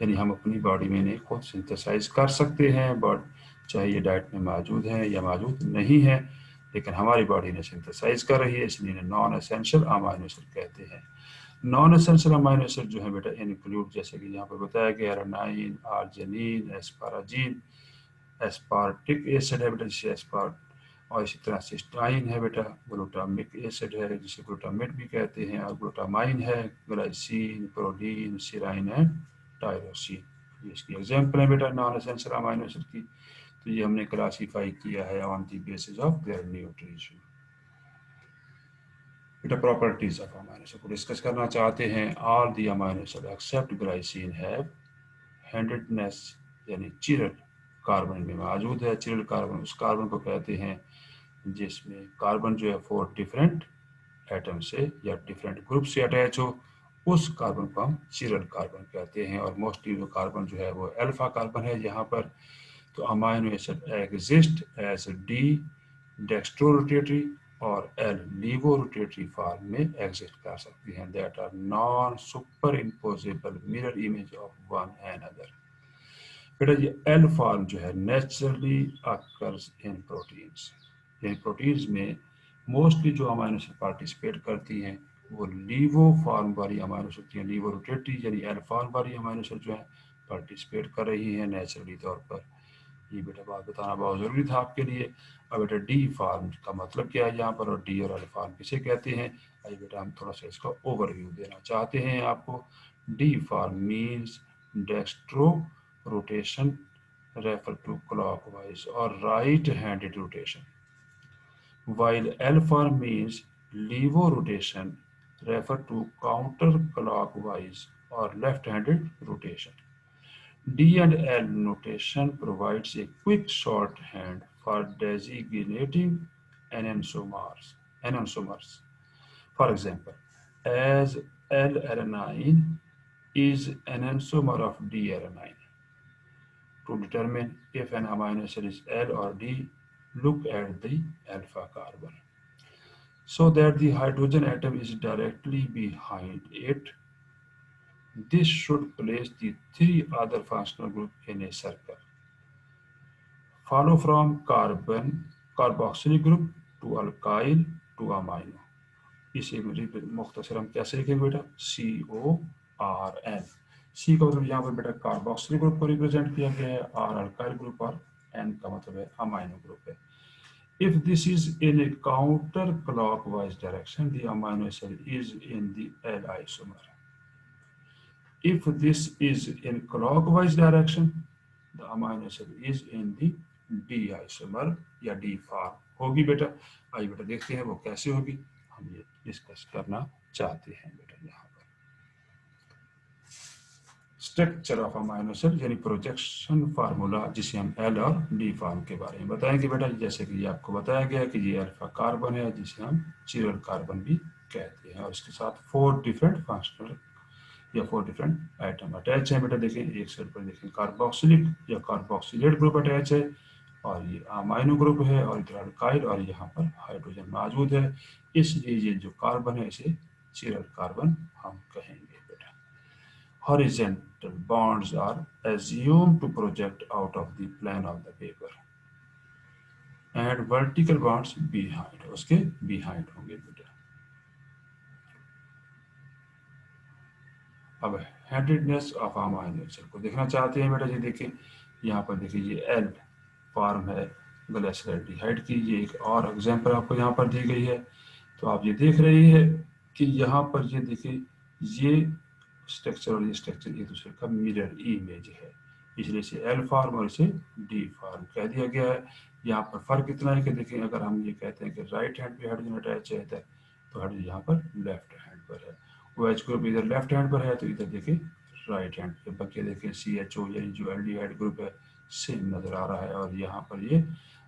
यानी हम अपनी बॉडी में इन्हें खुद सिंथेसाइज कर सकते हैं बट चाहे ये डाइट में मौजूद है या मौजूद नहीं है, लेकिन हमारी बॉडी ने सिंथेसाइज कर रही है, इसलिए इन्हें नॉन एसेंशियल अमाइनो एसिड कहते हैं। नॉन एसेंशियल अमाइनो एसिड जो है बेटा इंक्लूड, जैसे कि यहाँ पर बताया गया, एलानाइन, आर्जिनिन, एस्पाराजीन, एस्पार्टिक एसिड है बेटा जिसे एस्पार्ट, और इसी तरह सिस्टाइन है बेटा, ग्लूटामिक एसिड है जिसे ग्लूटामेट भी कहते हैं, और ग्लूटामाइन है, glycine, proline, serine and tyrosine. ये इसकी एग्जांपल है बेटा नॉन एसेंशियल अमाइनो एसिड की। तो ये हमने क्लासीफाई किया है on the basis of their nutrition. बेटा प्रॉपर्टीज ऑफ अमाइनो एसिड को डिस्कस करना चाहते हैं। All the amino acid except glycine have handedness, यानी चिरल कार्बन में मौजूद है। चिरल कार्बन उस कार्बन को कहते हैं जिसमें कार्बन जो है 4 डिफरेंट एटम से या डिफरेंट ग्रुप से अटैच हो, उस कार्बन को हम चिरल कार्बन कहते हैं। और मोस्टली जो कार्बन जो है वो अल्फा कार्बन है यहाँ पर। तो amino acid exist as D dextrorotatory और एल लीवो रोटेटरी फॉर्म में एग्जिस्ट कर सकती हैं, that are non superimposable mirror image of one and other. बेटा ये एल फॉर्म जो है नेचुरली अकर्स इन प्रोटीन्स, यानी प्रोटीन्स में मोस्टली जो अमाइनो एसिड पार्टिसिपेट करती हैं वो लीवो फॉर्म वाली अमाइनो एसिड हैं, लीवो रोटेटरी यानी एल फॉर्म वाली अमाइनो एसिड जो है पार्टिसिपेट कर रही है नेचुरली तौर पर। ये बेटा बात बताना बहुत ज़रूरी था आपके लिए। अब बेटा डी फार्म का मतलब क्या है यहाँ पर, और डी और एल फार्म किसे कहते हैं, आइए बेटा हम थोड़ा सा इसका ओवरव्यू देना चाहते हैं आपको। D form means dextro rotation refer to clockwise और right handed rotation, while L-form means levo-rotation refer to counterclockwise or left-handed rotation. D and L notation provides a quick shorthand for designating enantiomers. Enantiomers. For example, as L-alanine is an enantiomer of D-alanine. To determine if an amino acid is L or D, look at the alpha carbon, so that the hydrogen atom is directly behind it. This should place the three other functional groups in a circle. Follow from carbon carboxylic group to alkyl to amino. इसे मुख्तसर हम कैसे लिखेंगे बेटा, CORN। सी का मतलब यहाँ पर बेटा कार्बोक्सिलिक ग्रुप को रिप्रेजेंट किया गया है, आर अल्काइल ग्रुप और एन का मतलब है अमाइनो ग्रुप है। If this is in a counterclockwise direction, the amino acid is in the L isomer. If this is in clockwise direction, the amino acid is in the D isomer या D form होगी बेटा। आइए बेटा देखते हैं वो कैसे होगी, हम ये डिस्कस करना चाहते हैं बेटा। यहाँ पर स्ट्रक्चर ऑफ अमाइनो एसिड यानी प्रोजेक्शन फार्मूला, जिसे हम एल और डी फॉर्म के बारे में बताएंगे बेटा। जैसे कि ये आपको बताया गया कि ये अल्फा कार्बन है जिसे हम चिरल कार्बन भी कहते हैं, और इसके साथ 4 डिफरेंट फंक्शनल या 4 डिफरेंट आइटम अटैच है बेटा। देखें एक साइड पर देखें कार्बोक्सिलिक या कार्बोक्सिलेट ग्रुप अटैच है, और ये अमाइनो ग्रुप है, और इधर अल्काइल, और यहाँ पर हाइड्रोजन मौजूद है। इसलिए ये जो कार्बन है इसे चिरल कार्बन हम कहेंगे बेटा। Horizontal bonds are assumed to project out of the plane of the paper, and vertical bonds behind, उसके behind होंगे बेटा। अब हेडेडनेस ऑफ अमाइनो एसिड को देखना चाहते हैं बेटा जी। देखिए यहाँ पर देखिए ये एल फॉर्म है ग्लिसरॉल्डिहाइड की, ये एक और एग्जांपल आपको यहाँ पर दी गई है। तो आप ये देख रहे हैं कि यहाँ पर ये देखिए ये स्ट्रक्चर और ये स्ट्रक्चर एक दूसरे का मिरर इमेज है, इसलिए इसे एल फॉर्म और इसे डी फॉर्म कह दिया गया है। यहाँ पर फर्क इतना है कि देखिए अगर हम ये कहते हैं कि राइट हैंड पे हाइड्रोजन अटैच है इधर, तो हाइड्रोजन यहाँ पर लेफ्ट हैंड पर है। OH ग्रुप इधर लेफ्ट हैंड पर है तो इधर देखिए राइट हैंड पे। बाकी देखिए CHO यानी जो एल्डिहाइड ग्रुप है सेम नजर आ रहा है, और यहाँ पर ये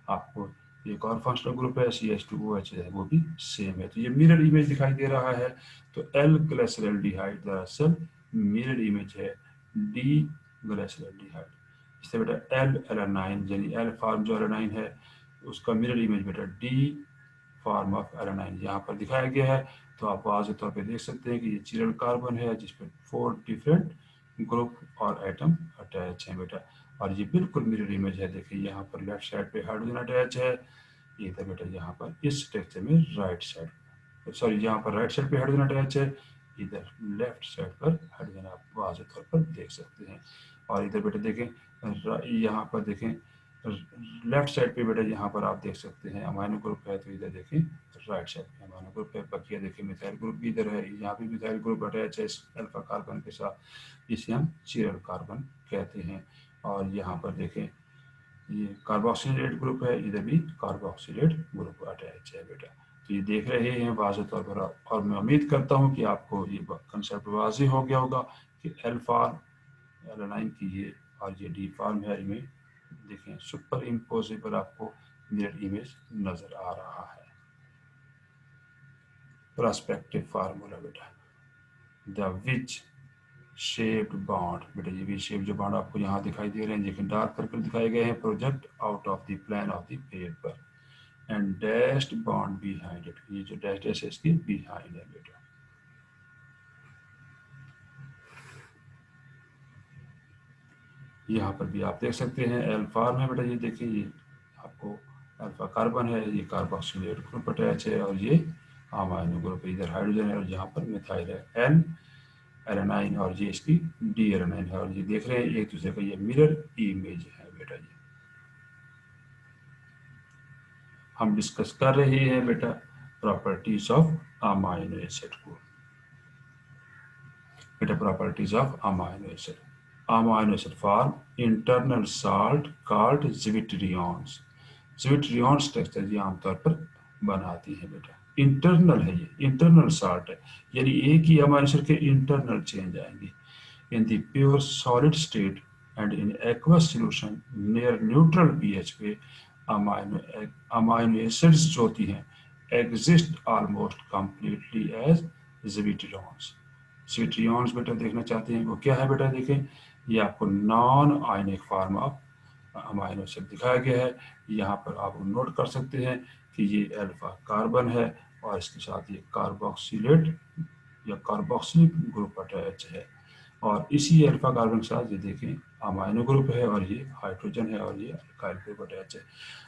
आपको एक और फंक्शनल ग्रुप है CH2OH है, वो भी सेम है। तो ये मिरर इमेज दिखाई दे रहा है। तो एल ग्लिसरॉल्डिहाइड दरअसल मिरर इमेज है डी ग्लिसरॉल्डिहाइड। इससे बेटा एल एलानाइन यानी एल फॉर्म जो एलानाइन है उसका मिरर इमेज बेटा डी फॉर्म ऑफ एलानाइन यहाँ पर दिखाया गया है। तो आप वाज़ेह तौर पे देख सकते हैं कि ये चिरल कार्बन है जिस पर 4 डिफरेंट ग्रुप और एटम अटैच हैं बेटा, और ये बिल्कुल मिरर इमेज है। देखिए यहाँ पर लेफ्ट साइड पे हाइड्रोजन अटैच है, इधर बेटा यहाँ पर इस स्ट्रक्चर में राइट साइड, सॉरी यहाँ पर राइट साइड पे हाइड्रोजन अटैच है, इधर लेफ्ट साइड पर हाइड्रोजन आप वाज़ेह तौर पर देख सकते हैं। और इधर बेटा देखें यहाँ पर देखें लेफ्ट साइड पे बेटा यहाँ पर आप देख सकते हैं अमाइनो ग्रुप है, तो इधर देखें राइट साइड पे अमाइनो ग्रुप है। बाकी देखिए मिथाइल ग्रुप भी इधर है, यहाँ पे मिथाइल ग्रुप अटैच है इस अल्फा कार्बन के साथ, इसे हम चिरल कार्बन कहते हैं। और यहाँ पर देखें ये कार्बोक्सिलेट ग्रुप है, इधर भी कार्बोक्सिलेट ग्रुप अटैच है बेटा। तो ये देख रहे हैं वाज़ेह तौर पर, और मैं उम्मीद करता हूँ कि आपको ये कंसेप्ट वाज़ेह हो गया होगा कि एल फॉर्म एलानाइन की ये और ये डी फॉर्म है, इमेज देखें सुपर इम्पोजिबल आपको मिरर इमेज नजर आ रहा है। पर्सपेक्टिव फार्मूला बेटा, द विच शेप्ड बॉन्ड बेटा, ये वी शेप जो बॉन्ड आपको यहाँ दिखाई दे रहे हैं, लेकिन डार्क सर्कल दिखाए गए हैं, project out of the plane of the paper and dashed bond behind it, ये जो डैश डैश है इसके बिहाइंड है बेटा। यहाँ पर भी आप देख सकते हैं एल फॉर्म है बेटा, ये देखिए ये आपको अल्फा कार्बन है, ये कार्बोक्सिलेट ग्रुप अटैच है, और ये अमाइनो ग्रुप इधर हाइड्रोजन है और यहाँ पर मिथाइल है, एन एलेनाइन, और ये इसकी डी एलेनाइन है। और ये देख रहे हैं एक दूसरे का ये मिरर इमेज है बेटा। ये हम डिस्कस कर रहे हैं बेटा प्रॉपर्टीज ऑफ अमाइनो एसिड को। बेटा properties of amino acid, amino acid form internal salt called zwitterions. Zwitterion structure ये आमतौर पर बनाती है बेटा। इंटरनल है, ये इंटरनल साल्ट है, यानी एक ही अमाइनो एसिड के इंटरनल चेंज आएंगे। In the pure solid state and in aqueous solution near neutral pH पे अमाइनो एसिड्स जो होती हैं exist almost completely as zwitterions। zwitterions बेटा देखना चाहते हैं वो क्या है बेटा, देखें ये आपको non ionic form of amino acid दिखाया गया है। यहाँ पर आप नोट कर सकते हैं कि ये अल्फा कार्बन है और इसके साथ ये कार्बोक्सिलेट या कार्बोक्सिलिक ग्रुप अटैच है, और इसी अल्फा कार्बन के साथ ये देखें अमाइनो ग्रुप है और ये हाइड्रोजन है और ये अल्काइल ग्रुप अटैच है।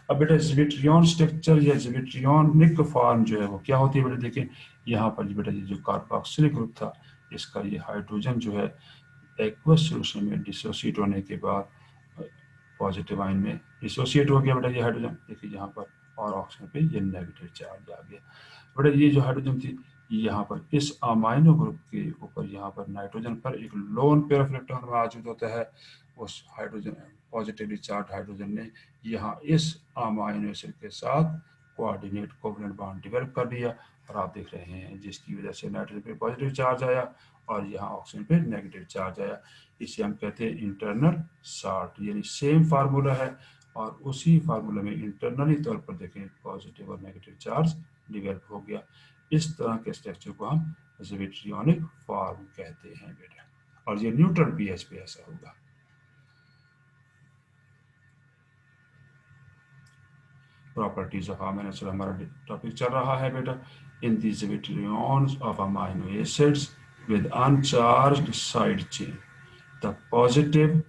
अब बेटा ज़्विट्रियॉन स्ट्रक्चर या ज़्विट्रियॉनिक फॉर्म जो है वो क्या होती है बेटा, देखें यहाँ पर बेटा ये जो कार्बोक्सिलिक ग्रुप था इसका ये हाइड्रोजन जो है एक्वस सोल्यूशन में डिसोसिएट होने के बाद पॉजिटिव आयन में डिसोसिएट हो गया बेटा ये हाइड्रोजन, देखिए यहाँ पर, और ऑक्सीजन पे ये नेगेटिव चार्ज आ गया बेटा। ये जो हाइड्रोजन थी यहाँ पर इस अमाइनो ग्रुप के ऊपर यहाँ पर नाइट्रोजन पर एक लोन पेयर ऑफ इलेक्ट्रॉन मौजूद होता है। उस हाइड्रोजन पॉजिटिवली चार्ज हाइड्रोजन ने यहाँ इस अमाइनो एसिड के साथ कोऑर्डिनेट कोवलेंट बॉन्ड डेवलप कर दिया, और आप देख रहे हैं जिसकी वजह से नाइट्रोजन पे पॉजिटिव चार्ज आया और यहाँ ऑक्सीजन पे नेगेटिव चार्ज आया। इसे हम कहते हैं इंटरनल साल्ट, यानी सेम फार्मूला है और उसी फार्मूला में इंटरनली तौर पर देखें पॉजिटिव और नेगेटिव चार्ज डेवलप हो गया। इस तरह के स्ट्रक्चर को हम ज़्विट्रियॉनिक फॉर्म कहते हैं बेटा, और ये न्यूट्रल पीएच पे ऐसा होगा। प्रॉपर्टीज ऑफ अमाइनो एसिड हमारा टॉपिक चल रहा है बेटा। In the ज़्विट्रियॉन्स of amino acids with uncharged side chain the positive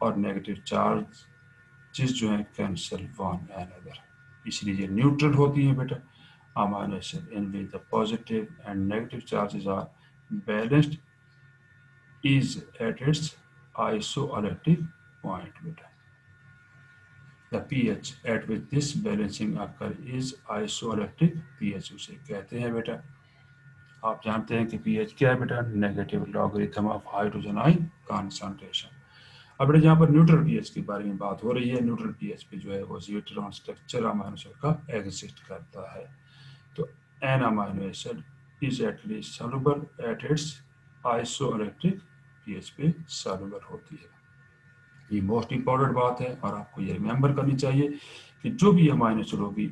और नेगेटिव चार्ज जो है कैंसल वन अनदर, इसलिए ये न्यूट्रल होती है बेटा। Amino acid in which the positive and negative charges are balanced is at its isoelectric point beta। The pH at which this balancing occur is isoelectric pH उसे कहते हैं बेटा। आप जानते हैं कि pH क्या है बेटा, negative logarithm of hydrogen ion concentration. अब बेटा यहाँ पर न्यूट्रल पीएच के बारे में बात हो रही है। न्यूट्रल पीएच पे जो है वो ज़्विट्रियॉन स्ट्रक्चर अमाइनो एसिड का एग्जिस्ट करता है। तो an amino acid is at least soluble at its isoelectric pH पे सॉल्युबल होती है। ये मोस्ट इंपॉर्टेंट बात है और आपको ये रिमेंबर करनी चाहिए कि जो भी अमाइनो एसिड होगी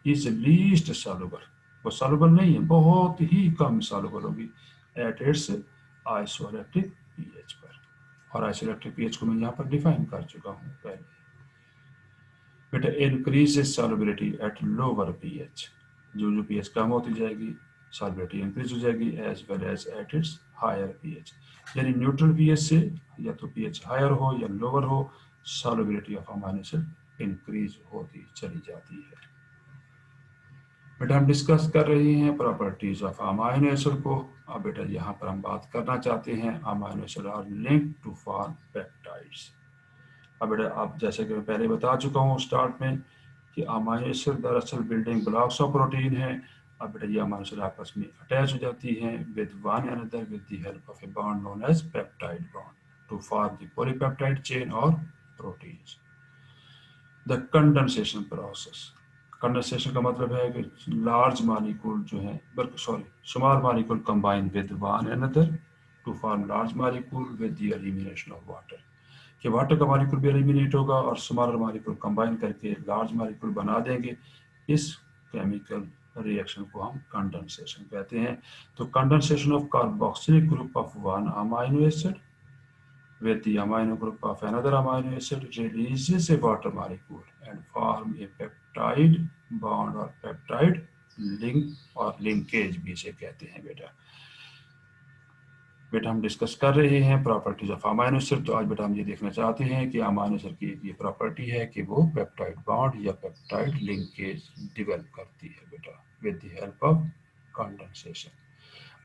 इज लीस्ट सॉल्युबल, वो सॉल्युबल नहीं है, बहुत ही कम सॉल्युबल होगी एट इट्स आइसोइलेक्ट्रिक पीएच पर। और आइसोइलेक्ट्रिक पीएच को मैं यहाँ पर डिफाइन कर चुका हूँ पहले बेटा। Increase solubility at lower pH, जो पीएच कम होती जाएगी सॉल्युबिलिटी इंक्रीज हो जाएगी as well as at its higher pH. यानी न्यूट्रल पीएच से या तो पीएच हायर हो या लोअर हो, solubility of amino acid increase होती चली जाती है बेटा। हम डिस्कस कर रहे हैं प्रॉपर्टीज ऑफ अमाइनो एसिड को। अब बेटा यहाँ पर हम बात करना चाहते हैं amino acid are linked to form peptides. अब बेटा आप जैसे कि मैं पहले बता चुका हूँ स्टार्ट में कि अमाइनो एसिड दरअसल बिल्डिंग ब्लॉक्स ऑफ प्रोटीन है। अब बेटा ये अमाइनो एसिड आपस में अटैच हो जाती हैं with one another with the help of a bond known as peptide bond to form the polypeptide chain और proteins. The condensation process, condensation का मतलब है कि लार्ज मॉलिक्यूल जो है small molecule combine with one another to form large molecule with the elimination of water, कि water का molecule भी एलिमिनेट होगा और स्मॉलर मॉलिक्यूल कंबाइन करके लार्ज मॉलिक्यूल बना देंगे। इस केमिकल रिएक्शन को हम कंडेंसेशन कहते हैं। तो condensation of carboxylic group of one amino acid with the amino group of another amino acid releases a water molecule and form a peptide bond or peptide link और linkage भी इसे कहते हैं बेटा। बेटा हम डिस्कस कर रहे हैं प्रॉपर्टीज ऑफ अमाइनो एसिड। तो आज बेटा हम ये देखना चाहते हैं कि अमाइनो एसिड की ये प्रॉपर्टी है कि वो पेप्टाइड बॉन्ड या पेप्टाइड लिंकेज डेवलप करती है बेटा with the help of condensation.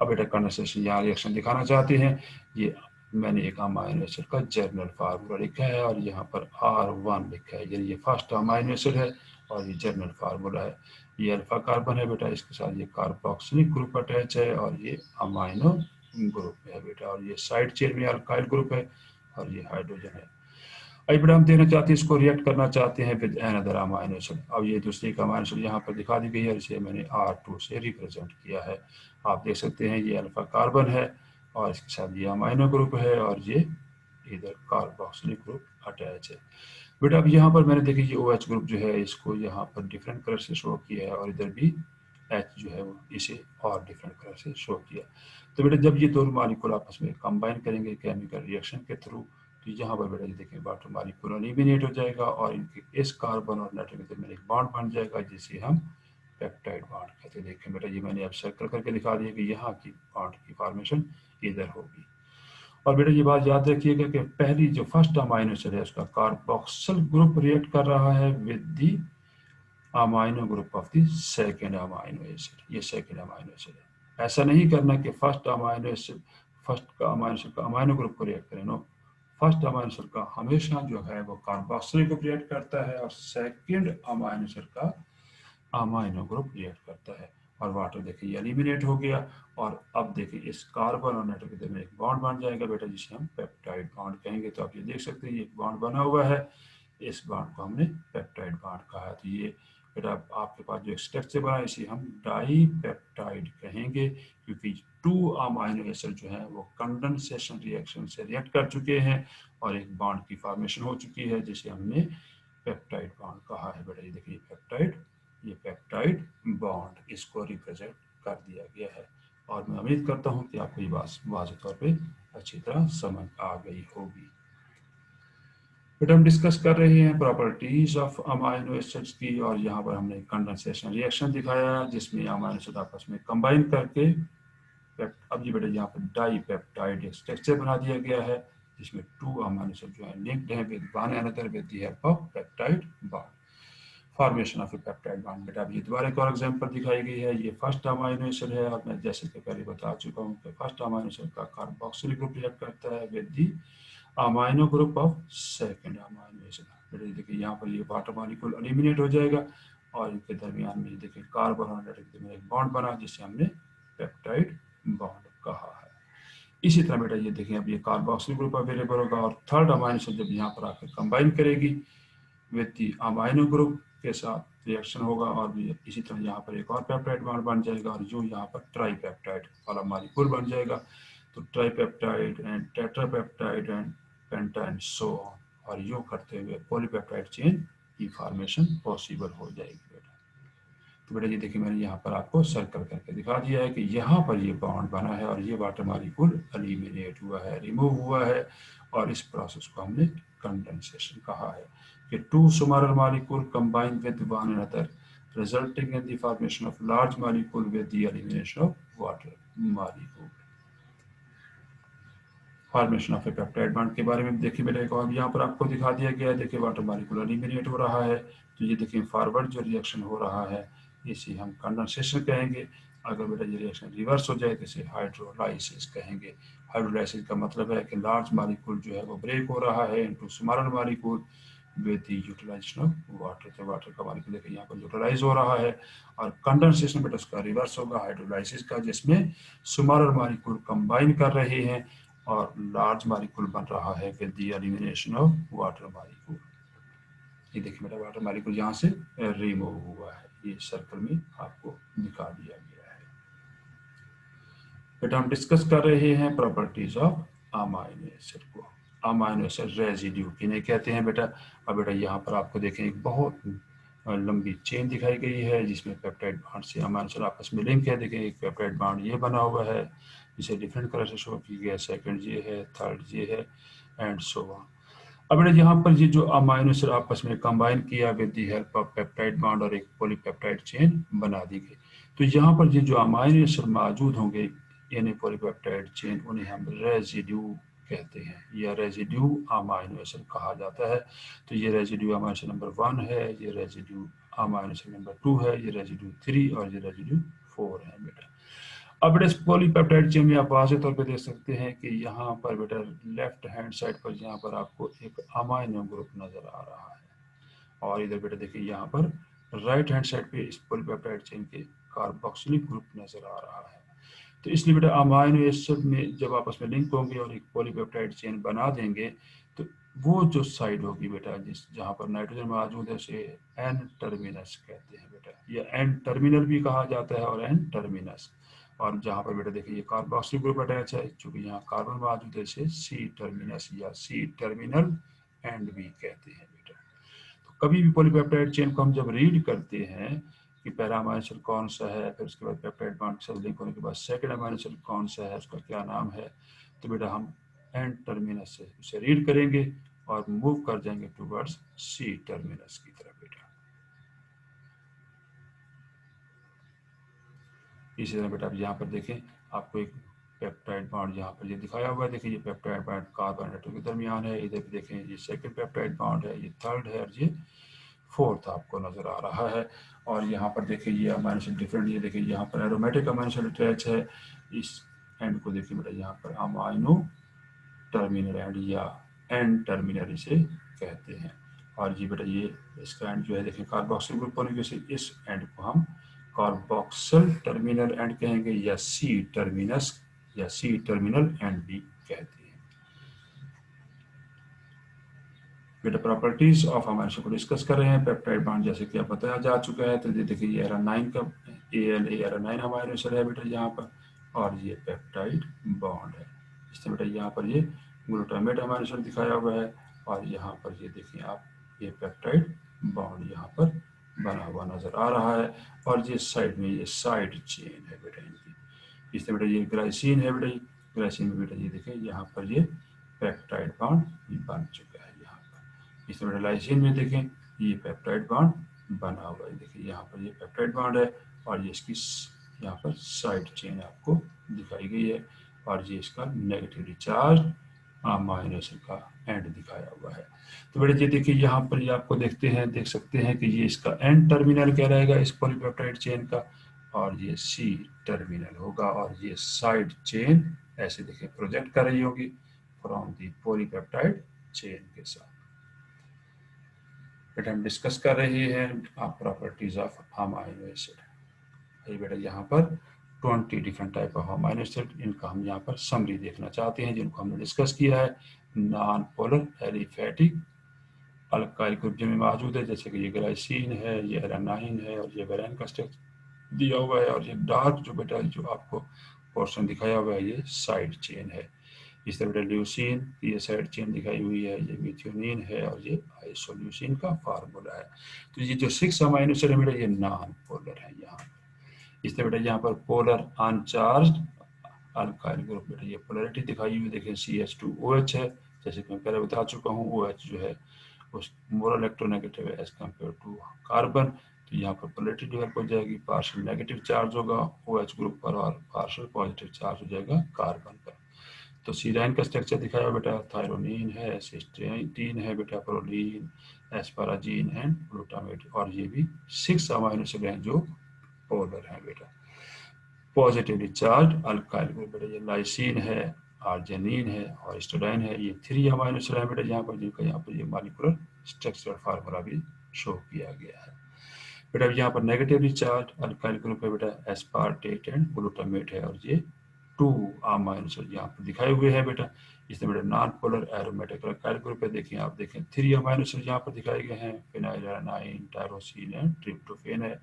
अब बेटा कंडेंसेशन यहाँ रिएक्शन दिखाना चाहते हैं, ये मैंने एक अमाइनो एसिड का जर्नल फार्मूला लिखा है और यहाँ पर R1 लिखा है, यानी ये फर्स्ट अमाइनो एसिड है और ये जर्नल फार्मूला है। ये अल्फा कार्बन है बेटा, इसके साथ ये कार्बोक्सिलिक ग्रुप अटैच है और ये अमाइनो ग्रुप है बेटा, और ये साइड चेन में अल्काइल ग्रुप है और ये हाइड्रोजन है। अब बेटा हम देना चाहते हैं, इसको रिएक्ट करना चाहते हैं विद अनदर अमाइनो एसिड। अब ये दूसरी अमाइनो एसिड यहाँ पर दिखा दी गई है, इसे मैंने R2 से रिप्रेजेंट किया है। आप देख सकते हैं ये अल्फा कार्बन है और इसके साथ ये अमाइनो ग्रुप है और ये इधर कार्बोक्सिलिक ग्रुप अटैच है। बेटा अब यहाँ पर मैंने देखिए ये OH ग्रुप जो है इसको यहाँ पर डिफरेंट कलर से शो किया है और इधर भी H जो है वो इसे और डिफरेंट कलर से शो किया। तो बेटा जब ये दोनों मॉलिक्यूल आपस में कंबाइन करेंगे केमिकल रिएक्शन के थ्रू, तो यहाँ पर बेटा ये देखें वाटर मॉलिक्यूल एलिमिनेट हो जाएगा और इनके इस कार्बन और नाइट्रोजन के दरमियान एक बॉन्ड बन जाएगा जिसे हम पेप्टाइड बॉन्ड कहते हैं। देखें बेटा ये मैंने अब सर्कल करके दिखा दिया कि यहाँ की बॉन्ड की फॉर्मेशन इधर होगी। और बेटा ये बात याद रखिएगा कि पहली जो फर्स्ट अमाइनो एसिड है उसका कार्बोक्सिल ग्रुप रिएक्ट कर रहा है with the amino group of the second amino acid. ये सेकेंड अमाइनो एसिड है। ऐसा नहीं करना कि फर्स्ट अमाइनो एसिड फर्स्ट का अमाइनो एसिड का अमाइनो ग्रुप को रिएक्ट करें, नो, फर्स्ट अमाइनो एसिड का हमेशा जो है वो कार्बोक्सिल ग्रुप रिएक्ट करता है और सेकेंड अमाइनो एसिड का अमाइनो ग्रुप रिएक्ट करता है। और वाटर देखिए ये एलिमिनेट हो गया और अब देखिए इस कार्बन और नाइट्रोजन के दरमियान एक बॉन्ड बन जाएगा बेटा जिसे हम पेप्टाइड बॉन्ड कहेंगे। तो आप ये देख सकते हैं ये एक बॉन्ड बना हुआ है, इस बॉन्ड को हमने पेप्टाइड बॉन्ड कहा है। तो ये बेटा आपके पास जो स्ट्रक्चर बना है इसे हम डाई पेप्टाइड कहेंगे, क्योंकि 2 अमाइनो एसिड जो है वो कंडेंसेशन रिएक्शन से रिएक्ट कर चुके हैं और एक बॉन्ड की फॉर्मेशन हो चुकी है जिसे हमने पेप्टाइड बॉन्ड कहा है। बेटा ये देखिए पेप्टाइड, ये पेप्टाइड बॉन्ड इसको रिप्रेजेंट कर दिया गया है। और मैं उम्मीद करता हूँ कि आपको ये बात वाज़ेह तौर पे अच्छी तरह समझ आ गई होगी। बेटा हम डिस्कस कर रहे हैं प्रॉपर्टीज ऑफ अमाइनो एसिड्स की और यहाँ पर हमने कंडेंसेशन रिएक्शन दिखाया जिसमें अमाइनो एसिड आपस में कंबाइन करके अब ये बेटा यहाँ पर डाई पेप्टाइड स्ट्रक्चर बना दिया गया है जिसमें 2 अमाइनो एसिड जो है लिंक्ड है with one another with the help of peptide bond, formation of A peptide bond. बेटा अब ये दोबारा एक और एग्जांपल दिखाई गई है। ये फर्स्ट अमाइनो एसिड है और मैं जैसे कि पहले बता चुका हूँ कि फर्स्ट अमाइनो एसिड का कार्बोक्सिल ग्रुप रिएक्ट करता है with the amino group of second amino acid. बेटा देखिए यहाँ पर ये वाटर मॉलिक्यूल एलिमिनेट हो जाएगा और इनके दरमियान में देखिए कार्बन और नाइट्रोजन में एक बॉन्ड बना जिसे हमने पेप्टाइड बॉन्ड कहा है। इसी तरह बेटा ये देखिए अब ये कार्बोक्सिल ग्रुप अवेलेबल होगा और थर्ड अमाइनो एसिड जब यहाँ पर आकर कंबाइन करेगी विद दी अमाइनो ग्रुप के साथ रिएक्शन होगा और इसी तरह यहाँ पर एक और पेप्टाइड बॉन्ड बन जाएगा और जो यहाँ पर ट्राईपेप्टाइड वाला मॉलिक्यूल बन जाएगा। तो tripeptide and tetrapeptide and penta and so on, और यूँ करते हुए पॉलीपेप्टाइड चेन की फॉर्मेशन पॉसिबल हो जाएगी बेटा। तो बेटा ये देखिए मैंने यहाँ पर आपको सर्कल करके दिखा दिया है कि यहाँ पर ये बॉन्ड बना है और ये वाटर मॉलिक्यूल एलिमिनेट हुआ है, रिमूव हुआ है और इस प्रोसेस को हमने कंडेंसेशन कहा है कि 2 smaller molecule combine with one another resulting in the formation of large molecule with the elimination of water molecule। Formation of A peptide bond के बारे में देखिए बेटा एक और यहाँ पर आपको दिखा दिया गया है। देखिए वाटर मॉलिक्यूल एलिमिनेट हो रहा है तो ये देखिए फॉरवर्ड जो रिएक्शन हो रहा है इसे हम कंडेंसेशन कहेंगे। अगर बेटा ये रिएक्शन रिवर्स हो जाए तो इसे हाइड्रोलाइसिस कहेंगे। हाइड्रोलाइसिस का मतलब है कि लार्ज मॉलिक्यूल जो है वो ब्रेक हो रहा है into smaller molecule with the utilisation of water. तो वाटर का मॉलिक्यूल देखिए यहाँ पर यूटिलाइज हो रहा है और कंडेंसेशन बेटा उसका रिवर्स होगा हाइड्रोलाइसिस का, जिसमें स्मॉलर मॉलिक्यूल कंबाइन कर रहे हैं और लार्ज मॉलिक्यूल बन रहा है with the elimination of water molecule. ये देखिए बेटा वाटर मॉलिक्यूल यहाँ से रिमूव हुआ है, ये सर्कल में आपको दिखा दिया गया है। बेटा हम डिस्कस कर रहे हैं प्रॉपर्टीज ऑफ अमाइनो एसिड को। अमाइनो एसिड रेजिड्यू किन्हें कहते हैं बेटा। अब बेटा यहाँ पर आपको देखें एक बहुत लंबी चेन दिखाई गई है जिसमें पेप्टाइड बॉन्ड से अमाइनो एसिड आपस में लिंक है। देखें एक पेप्टाइड बॉन्ड ये बना हुआ है जिसे डिफरेंट कलर से शो किया गया, सेकंड ये है, थर्ड ये है एंड सो ऑन। अब बेटा यहाँ पर ये जो अमाइनो एसिड आपस में कंबाइन किया with the help of peptide bond और एक पॉलीपेप्टाइड चेन बना दी गई। तो यहाँ पर ये जो अमाइनो एसिड मौजूद होंगे यानी पॉलीपेप्टाइड चेन उन्हें हम रेजिड्यू कहते हैं या रेजिड्यू अमाइनो एसिड कहा जाता है। तो ये रेजिड्यू अमाइनो एसिड नंबर 1 है, ये रेजिड्यू अमाइनो एसिड नंबर 2 है, ये रेजिड्यू 3 और ये रेजिड्यू 4 है बेटा। अब बेटा इस पॉलीपेप्टाइड चेन में आप वाज़ेह तौर पे देख सकते हैं कि यहाँ पर बेटा लेफ्ट हैंड साइड पर यहाँ पर आपको एक अमाइनो ग्रुप नजर आ रहा है, और इधर बेटा देखिए यहाँ पर राइट हैंड साइड पे इस पॉलीपेप्टाइड चेन के कार्बोक्सिलिक ग्रुप नजर आ रहा है। तो इसलिए बेटा अमाइनो एसिड में जब आपस में लिंक होंगे और एक पॉलीपेप्टाइड चेन बना देंगे, तो वो जो साइड होगी बेटा जिस जहाँ पर नाइट्रोजन मौजूद है उसे एन टर्मिनस कहते हैं बेटा, या एन टर्मिनल भी कहा जाता है और एन टर्मिनस। और जहाँ पर बेटा देखिए ये कार्बोक्सिलिक ग्रुप अटैच है, चूंकि यहाँ कार्बन मौजूद है, इसे सी टर्मिनस या सी टर्मिनल एंड भी कहते हैं बेटा। तो कभी भी पॉलीपेप्टाइड चेन को हम जब रीड करते हैं कि पहला अमीनो एसिड कौन सा है, फिर उसके बाद पेप्टाइड बॉन्ड से लिंक होने के बाद सेकंड अमीनो एसिड कौन सा है, उसका क्या नाम है, तो बेटा हम एंड टर्मिनस से उसे रीड करेंगे और मूव कर जाएंगे टुवर्ड्स सी टर्मिनस की तरफ बेटा। इसी तरह बेटा आप यहाँ पर देखें, आपको एक पेप्टाइड बॉन्ड यहाँ पर ये दिखाया हुआ है, देखिए ये पेप्टाइड बॉन्ड कार्बन एटम के दरमियान है, इधर भी देखें ये सेकंड पेप्टाइड बॉन्ड है, ये थर्ड है और ये फोर्थ आपको नजर आ रहा है। और यहाँ पर देखिए ये अमीनो एसिड डिफरेंट, ये देखिए यहाँ पर एरोमेटिक अमीनो एसिड अटैच है, इस एंड को देखिए बेटा यहाँ पर अमाइनो टर्मिनल एंड या एंड टर्मिनल इसे कहते हैं। और ये बेटा ये इसका एंड जो है देखिए कार्बोक्सिल ग्रुप होने की वजह से इस एंड को हम कार्बोक्सिल टर्मिनल एंड कहेंगे या सी टर्मिनस या सी टर्मिनल एंड भी कहते हैं बेटा। प्रॉपर्टीज ऑफ अमीनो एसिड को डिस्कस कर रहे हैं। पेप्टाइड बॉन्ड जैसे कि आप बताया जा चुका है, तो ये देखिए ये एरानाइन का एरानाइन अमीनो एसिड है बेटा यहाँ पर, और ये पेप्टाइड बॉन्ड है। इसमें बेटा यहाँ पर ये ग्लूटामेट अमीनो एसिड दिखाया हुआ है, और यहाँ पर ये देखिए आप ये पेप्टाइड बॉन्ड यहाँ पर बना हुआ नजर आ रहा है, और ये साइड में ये साइड चेन है बेटा इनकी। इसमें बेटा ये ग्लाइसिन है बेटा, ग्लाइसिन में बेटा ये देखिए यहाँ पर ये पेप्टाइड बॉन्ड बन चुका है यहाँ पर। इसमें बेटा लाइसिन में देखें ये पेप्टाइड बॉन्ड बना हुआ है, देखिए यहाँ पर ये पेप्टाइड बॉन्ड है, और ये इसकी यहाँ पर साइड चेन आपको दिखाई गई है, और ये इसका नेगेटिवली चार्ज अमीनो एसिड का एंड दिखाया हुआ है। तो बेटा ये देखिए यहाँ पर ये आपको देख सकते हैं कि ये इसका एंड टर्मिनल क्या रहेगा इस पॉलीपेप्टाइड चेन का, और ये सी टर्मिनल होगा, और ये साइड चेन ऐसे देखिए प्रोजेक्ट कर रही होगी फ्रॉम दी पॉलीपेप्टाइड चेन के साथ। बेटा हम डिस्कस कर रहे हैं प्रॉपर्टीज ऑफ अमीनो एसिड। बेटा यहाँ पर 20 different type of amino acid, इनका हम यहाँ पर समरी देखना चाहते हैं जिनको हमने डिस्कस किया है। Non polar aliphatic alkyl group जिनमें मौजूद है, जैसे कि ये ग्लाइसिन है, ये एरानाइन है, और ये वेराइन का स्ट्रक्चर दिया हुआ है, और ये डार्क जो बेटा जो आपको पोर्शन दिखाया हुआ है ये साइड चेन है। इस तरह बेटा ल्यूसीन की ये साइड चेन दिखाई हुई है, ये मिथ्योनिन है, और ये आइसोल्यूसिन का फार्मूला है। तो ये जो 6 अमीनो एसिड है बेटा ये नॉन पोलर है यहाँ पर। इस तरह बेटा यहाँ पर पोलर अनचार्ज्ड अल्काइल ग्रुप बेटा ये पोलरिटी दिखाई हुई देखिए CH2OH है, जैसे कि मैं पहले बता चुका हूँ OH जो है उस मोर इलेक्ट्रोनेगेटिव है एज कम्पेयर टू कार्बन, तो यहाँ पर पोलरिटी डेवलप हो जाएगी, पार्शियल नेगेटिव चार्ज होगा OH ग्रुप पर और पार्शियल पॉजिटिव चार्ज हो जाएगा कार्बन पर। तो सीराइन का स्ट्रक्चर दिखाया बेटा, थायरोनिन है, सिस्टीन है बेटा, प्रोलीन, एस्पाराजीन एंड ग्लूटामेट, और ये भी 6 अमीनो एसिड हैं जो पोलर हैं बेटा। पॉजिटिवली चार्ज अल्काइल ग्रुप बेटा ये लाइसिन है, आर्जिनिन है और हिस्टोडाइन है, ये 3 अमीनो एसिड है बेटा यहाँ पर, जिनका यहाँ पर ये मॉलिक्यूलर स्ट्रक्चर फार्मूला भी शो किया गया है बेटा। यहाँ पर नेगेटिवली चार्ज अल्काइल ग्रुप है बेटा, एस्पार्टेट एंड ग्लूटामेट है, और ये 2 अमीनो एसिड यहाँ पर दिखाए हुए हैं बेटा। इसमें बेटा non polar aromatic alkyl group है, देखिए आप देखें 3 अमीनो एसिड यहाँ पर दिखाए गए हैं, फिनाइलएलानाइन, टायरोसिन एंड ट्रिप्टोफेन है,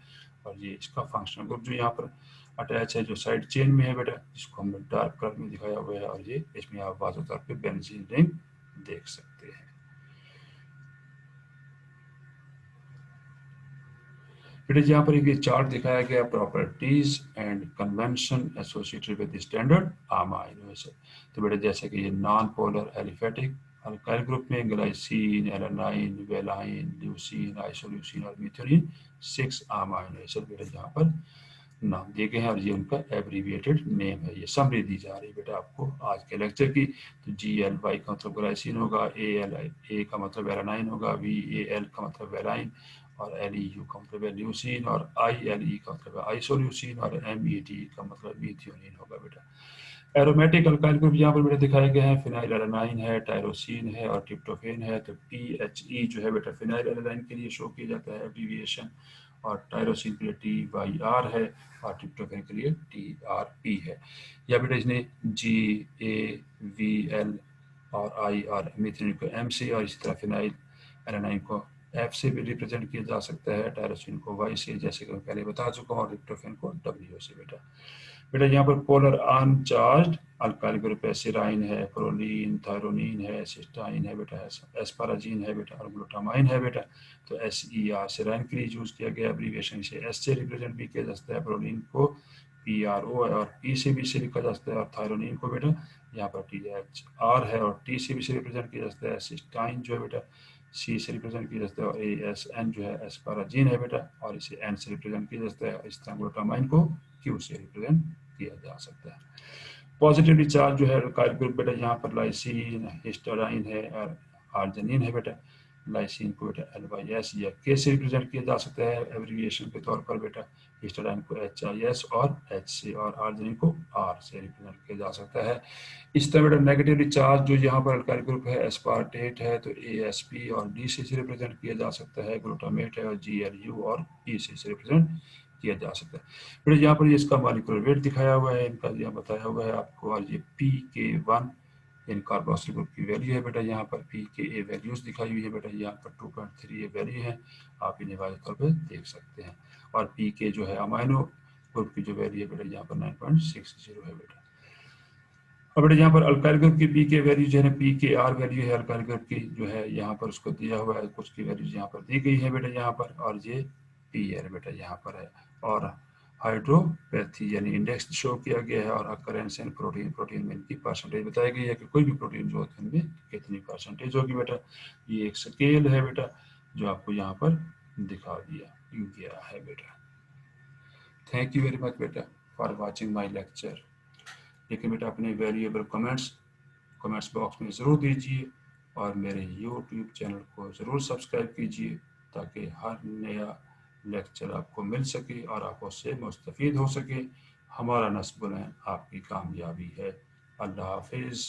और ये इसका फंक्शनल ग्रुप जो यहाँ पर अटैच है जो साइड चेन में है बेटा, जिसको हमने डार्क कलर में दिखाया हुआ है, और ये इसमें आप वाज़ेह तौर पे बेंजीन रिंग देख सकते हैं बेटा। यहाँ पर एक चार्ट दिखाया गया properties and convention associated with standard amino acid. तो बेटा जैसे कि ये non polar aliphatic alkyl group में glycine, alanine, valine, leucine, isoleucine और मिथ्योनिन 6 अमीनो एसिड बेटा यहाँ पर नाम दिए गए हैं और ये उनका एब्रीविएटेड नेम है। ये समरी दी जा रही है बेटा आपको आज के लेक्चर की। तो GLY का मतलब ग्लाइसिन होगा, ALA का मतलब एलानाइन होगा, VAL का मतलब वेलाइन, और LEU का मतलब है ल्यूसीन, और ILE का मतलब है आइसोल्यूसिन, और MET का मतलब मीथियोनिन होगा बेटा। एरोमेटिक अल्काइल ग्रुप यहाँ पर बेटा दिखाए गए हैं, फिनाइल एलानाइन है, टायरोसिन है और ट्रिप्टोफेन है। तो PHE जो है बेटा फिनाइल एलानाइन के लिए शो किया जाता है एब्रीविएशन, और टायरोसिन के लिए TYR है, और ट्रिप्टोफेन के लिए TRP है। या बेटा इसने GAVL और IR मीथेन को M से, और इसी तरह फिनाइल एलानाइन को F से भी रिप्रेजेंट किया जा सकता है, टायरोसिन को Y से, जैसे कि मैं पहले बता चुका हूँ, और ट्रिप्टोफेन को W से बेटा। बेटा यहाँ पर पोलर अनचार्ज्ड अल्काइल ग्रुप है, सिराइन है, प्रोलीन, थायरोनिन है, सिस्टाइन है बेटा, एस्पाराजीन है बेटा, और ग्लूटामाइन है बेटा। तो SER सिराइन के लिए यूज़ किया गया एब्रीविएशन से S से रिप्रेजेंट भी किया जा सकता है, प्रोलीन को PRO है, और P से भी से लिखा जा सकता है, और थायरोनिन को बेटा यहाँ पर THR है, और T से भी से रिप्रेजेंट किया जा सकता है। सिस्टाइन जो है बेटा C से रिप्रेजेंट किया जा सकता है, और ASN जो है एस्पाराजीन है बेटा, और इसे N से रिप्रेजेंट किया जा सकता है। इस तरह ग्लूटामाइन को Q से रिप्रेजेंट किया जा सकता है। पॉजिटिवली चार्ज जो है अल्काइल ग्रुप बेटा यहाँ पर लाइसिन, हिस्टाडाइन है, और आर्जिनिन है बेटा। लाइसिन को बेटा LYS या K से रिप्रेजेंट किया जा सकता है एब्रीविएशन के तौर पर बेटा। हिस्टाडाइन को HIS और H से, और आर्जिनिन को R से रिप्रेजेंट किया जा सकता है। इस तरह बेटा नेगेटिवली चार्ज जो यहाँ पर अल्काइल ग्रुप है एस्पार्टेट है, तो ASP और D से रिप्रेजेंट किया जा सकता है। ग्लूटामेट है, और GLU और E से रिप्रेजेंट किया जा सकता है। फिर यहाँ पर इसका मॉलिक्यूलर वेट दिखाया हुआ है, इनका यहाँ बताया हुआ है आपको, और ये PK1 इन कार्बोक्सिल ग्रुप की वैल्यू है बेटा। यहाँ पर PKA वैल्यूज दिखाई हुई है बेटा, यहाँ पर 2.3 ये वैल्यू है, आप इन्हें वाले तौर पर देख सकते हैं। और PK जो है अमाइनो ग्रुप की जो वैल्यू है बेटा, यहाँ पर 9.60 है बेटा। अब बेटा यहाँ पर अल्काइल ग्रुप की PK वैल्यू जो है ना, PKR वैल्यू है अल्काइल ग्रुप की जो है, यहाँ पर उसको दिया हुआ है, कुछ की वैल्यूज यहाँ पर दी गई है बेटा यहाँ पर, और ये PL बेटा यहाँ पर है। और हाइड्रोपैथी यानी इंडेक्स शो किया गया है, और अकरेंस इन प्रोटीन, प्रोटीन में इनकी परसेंटेज बताई गई है कि कोई भी प्रोटीन जो होते हैं उनमें कितनी परसेंटेज होगी बेटा। ये एक स्केल है बेटा जो आपको यहाँ पर दिखा दिया गया है बेटा। थैंक यू वेरी मच बेटा फॉर वॉचिंग माई लेक्चर। लेकिन बेटा अपने वैल्यूएबल कमेंट्स बॉक्स में ज़रूर दीजिए, और मेरे यूट्यूब चैनल को ज़रूर सब्सक्राइब कीजिए, ताकि हर नया लेक्चर आपको मिल सके और आप उससे मुस्तफ़ीद हो सके। हमारा नस्ब आपकी कामयाबी है। अल्लाह हाफिज़।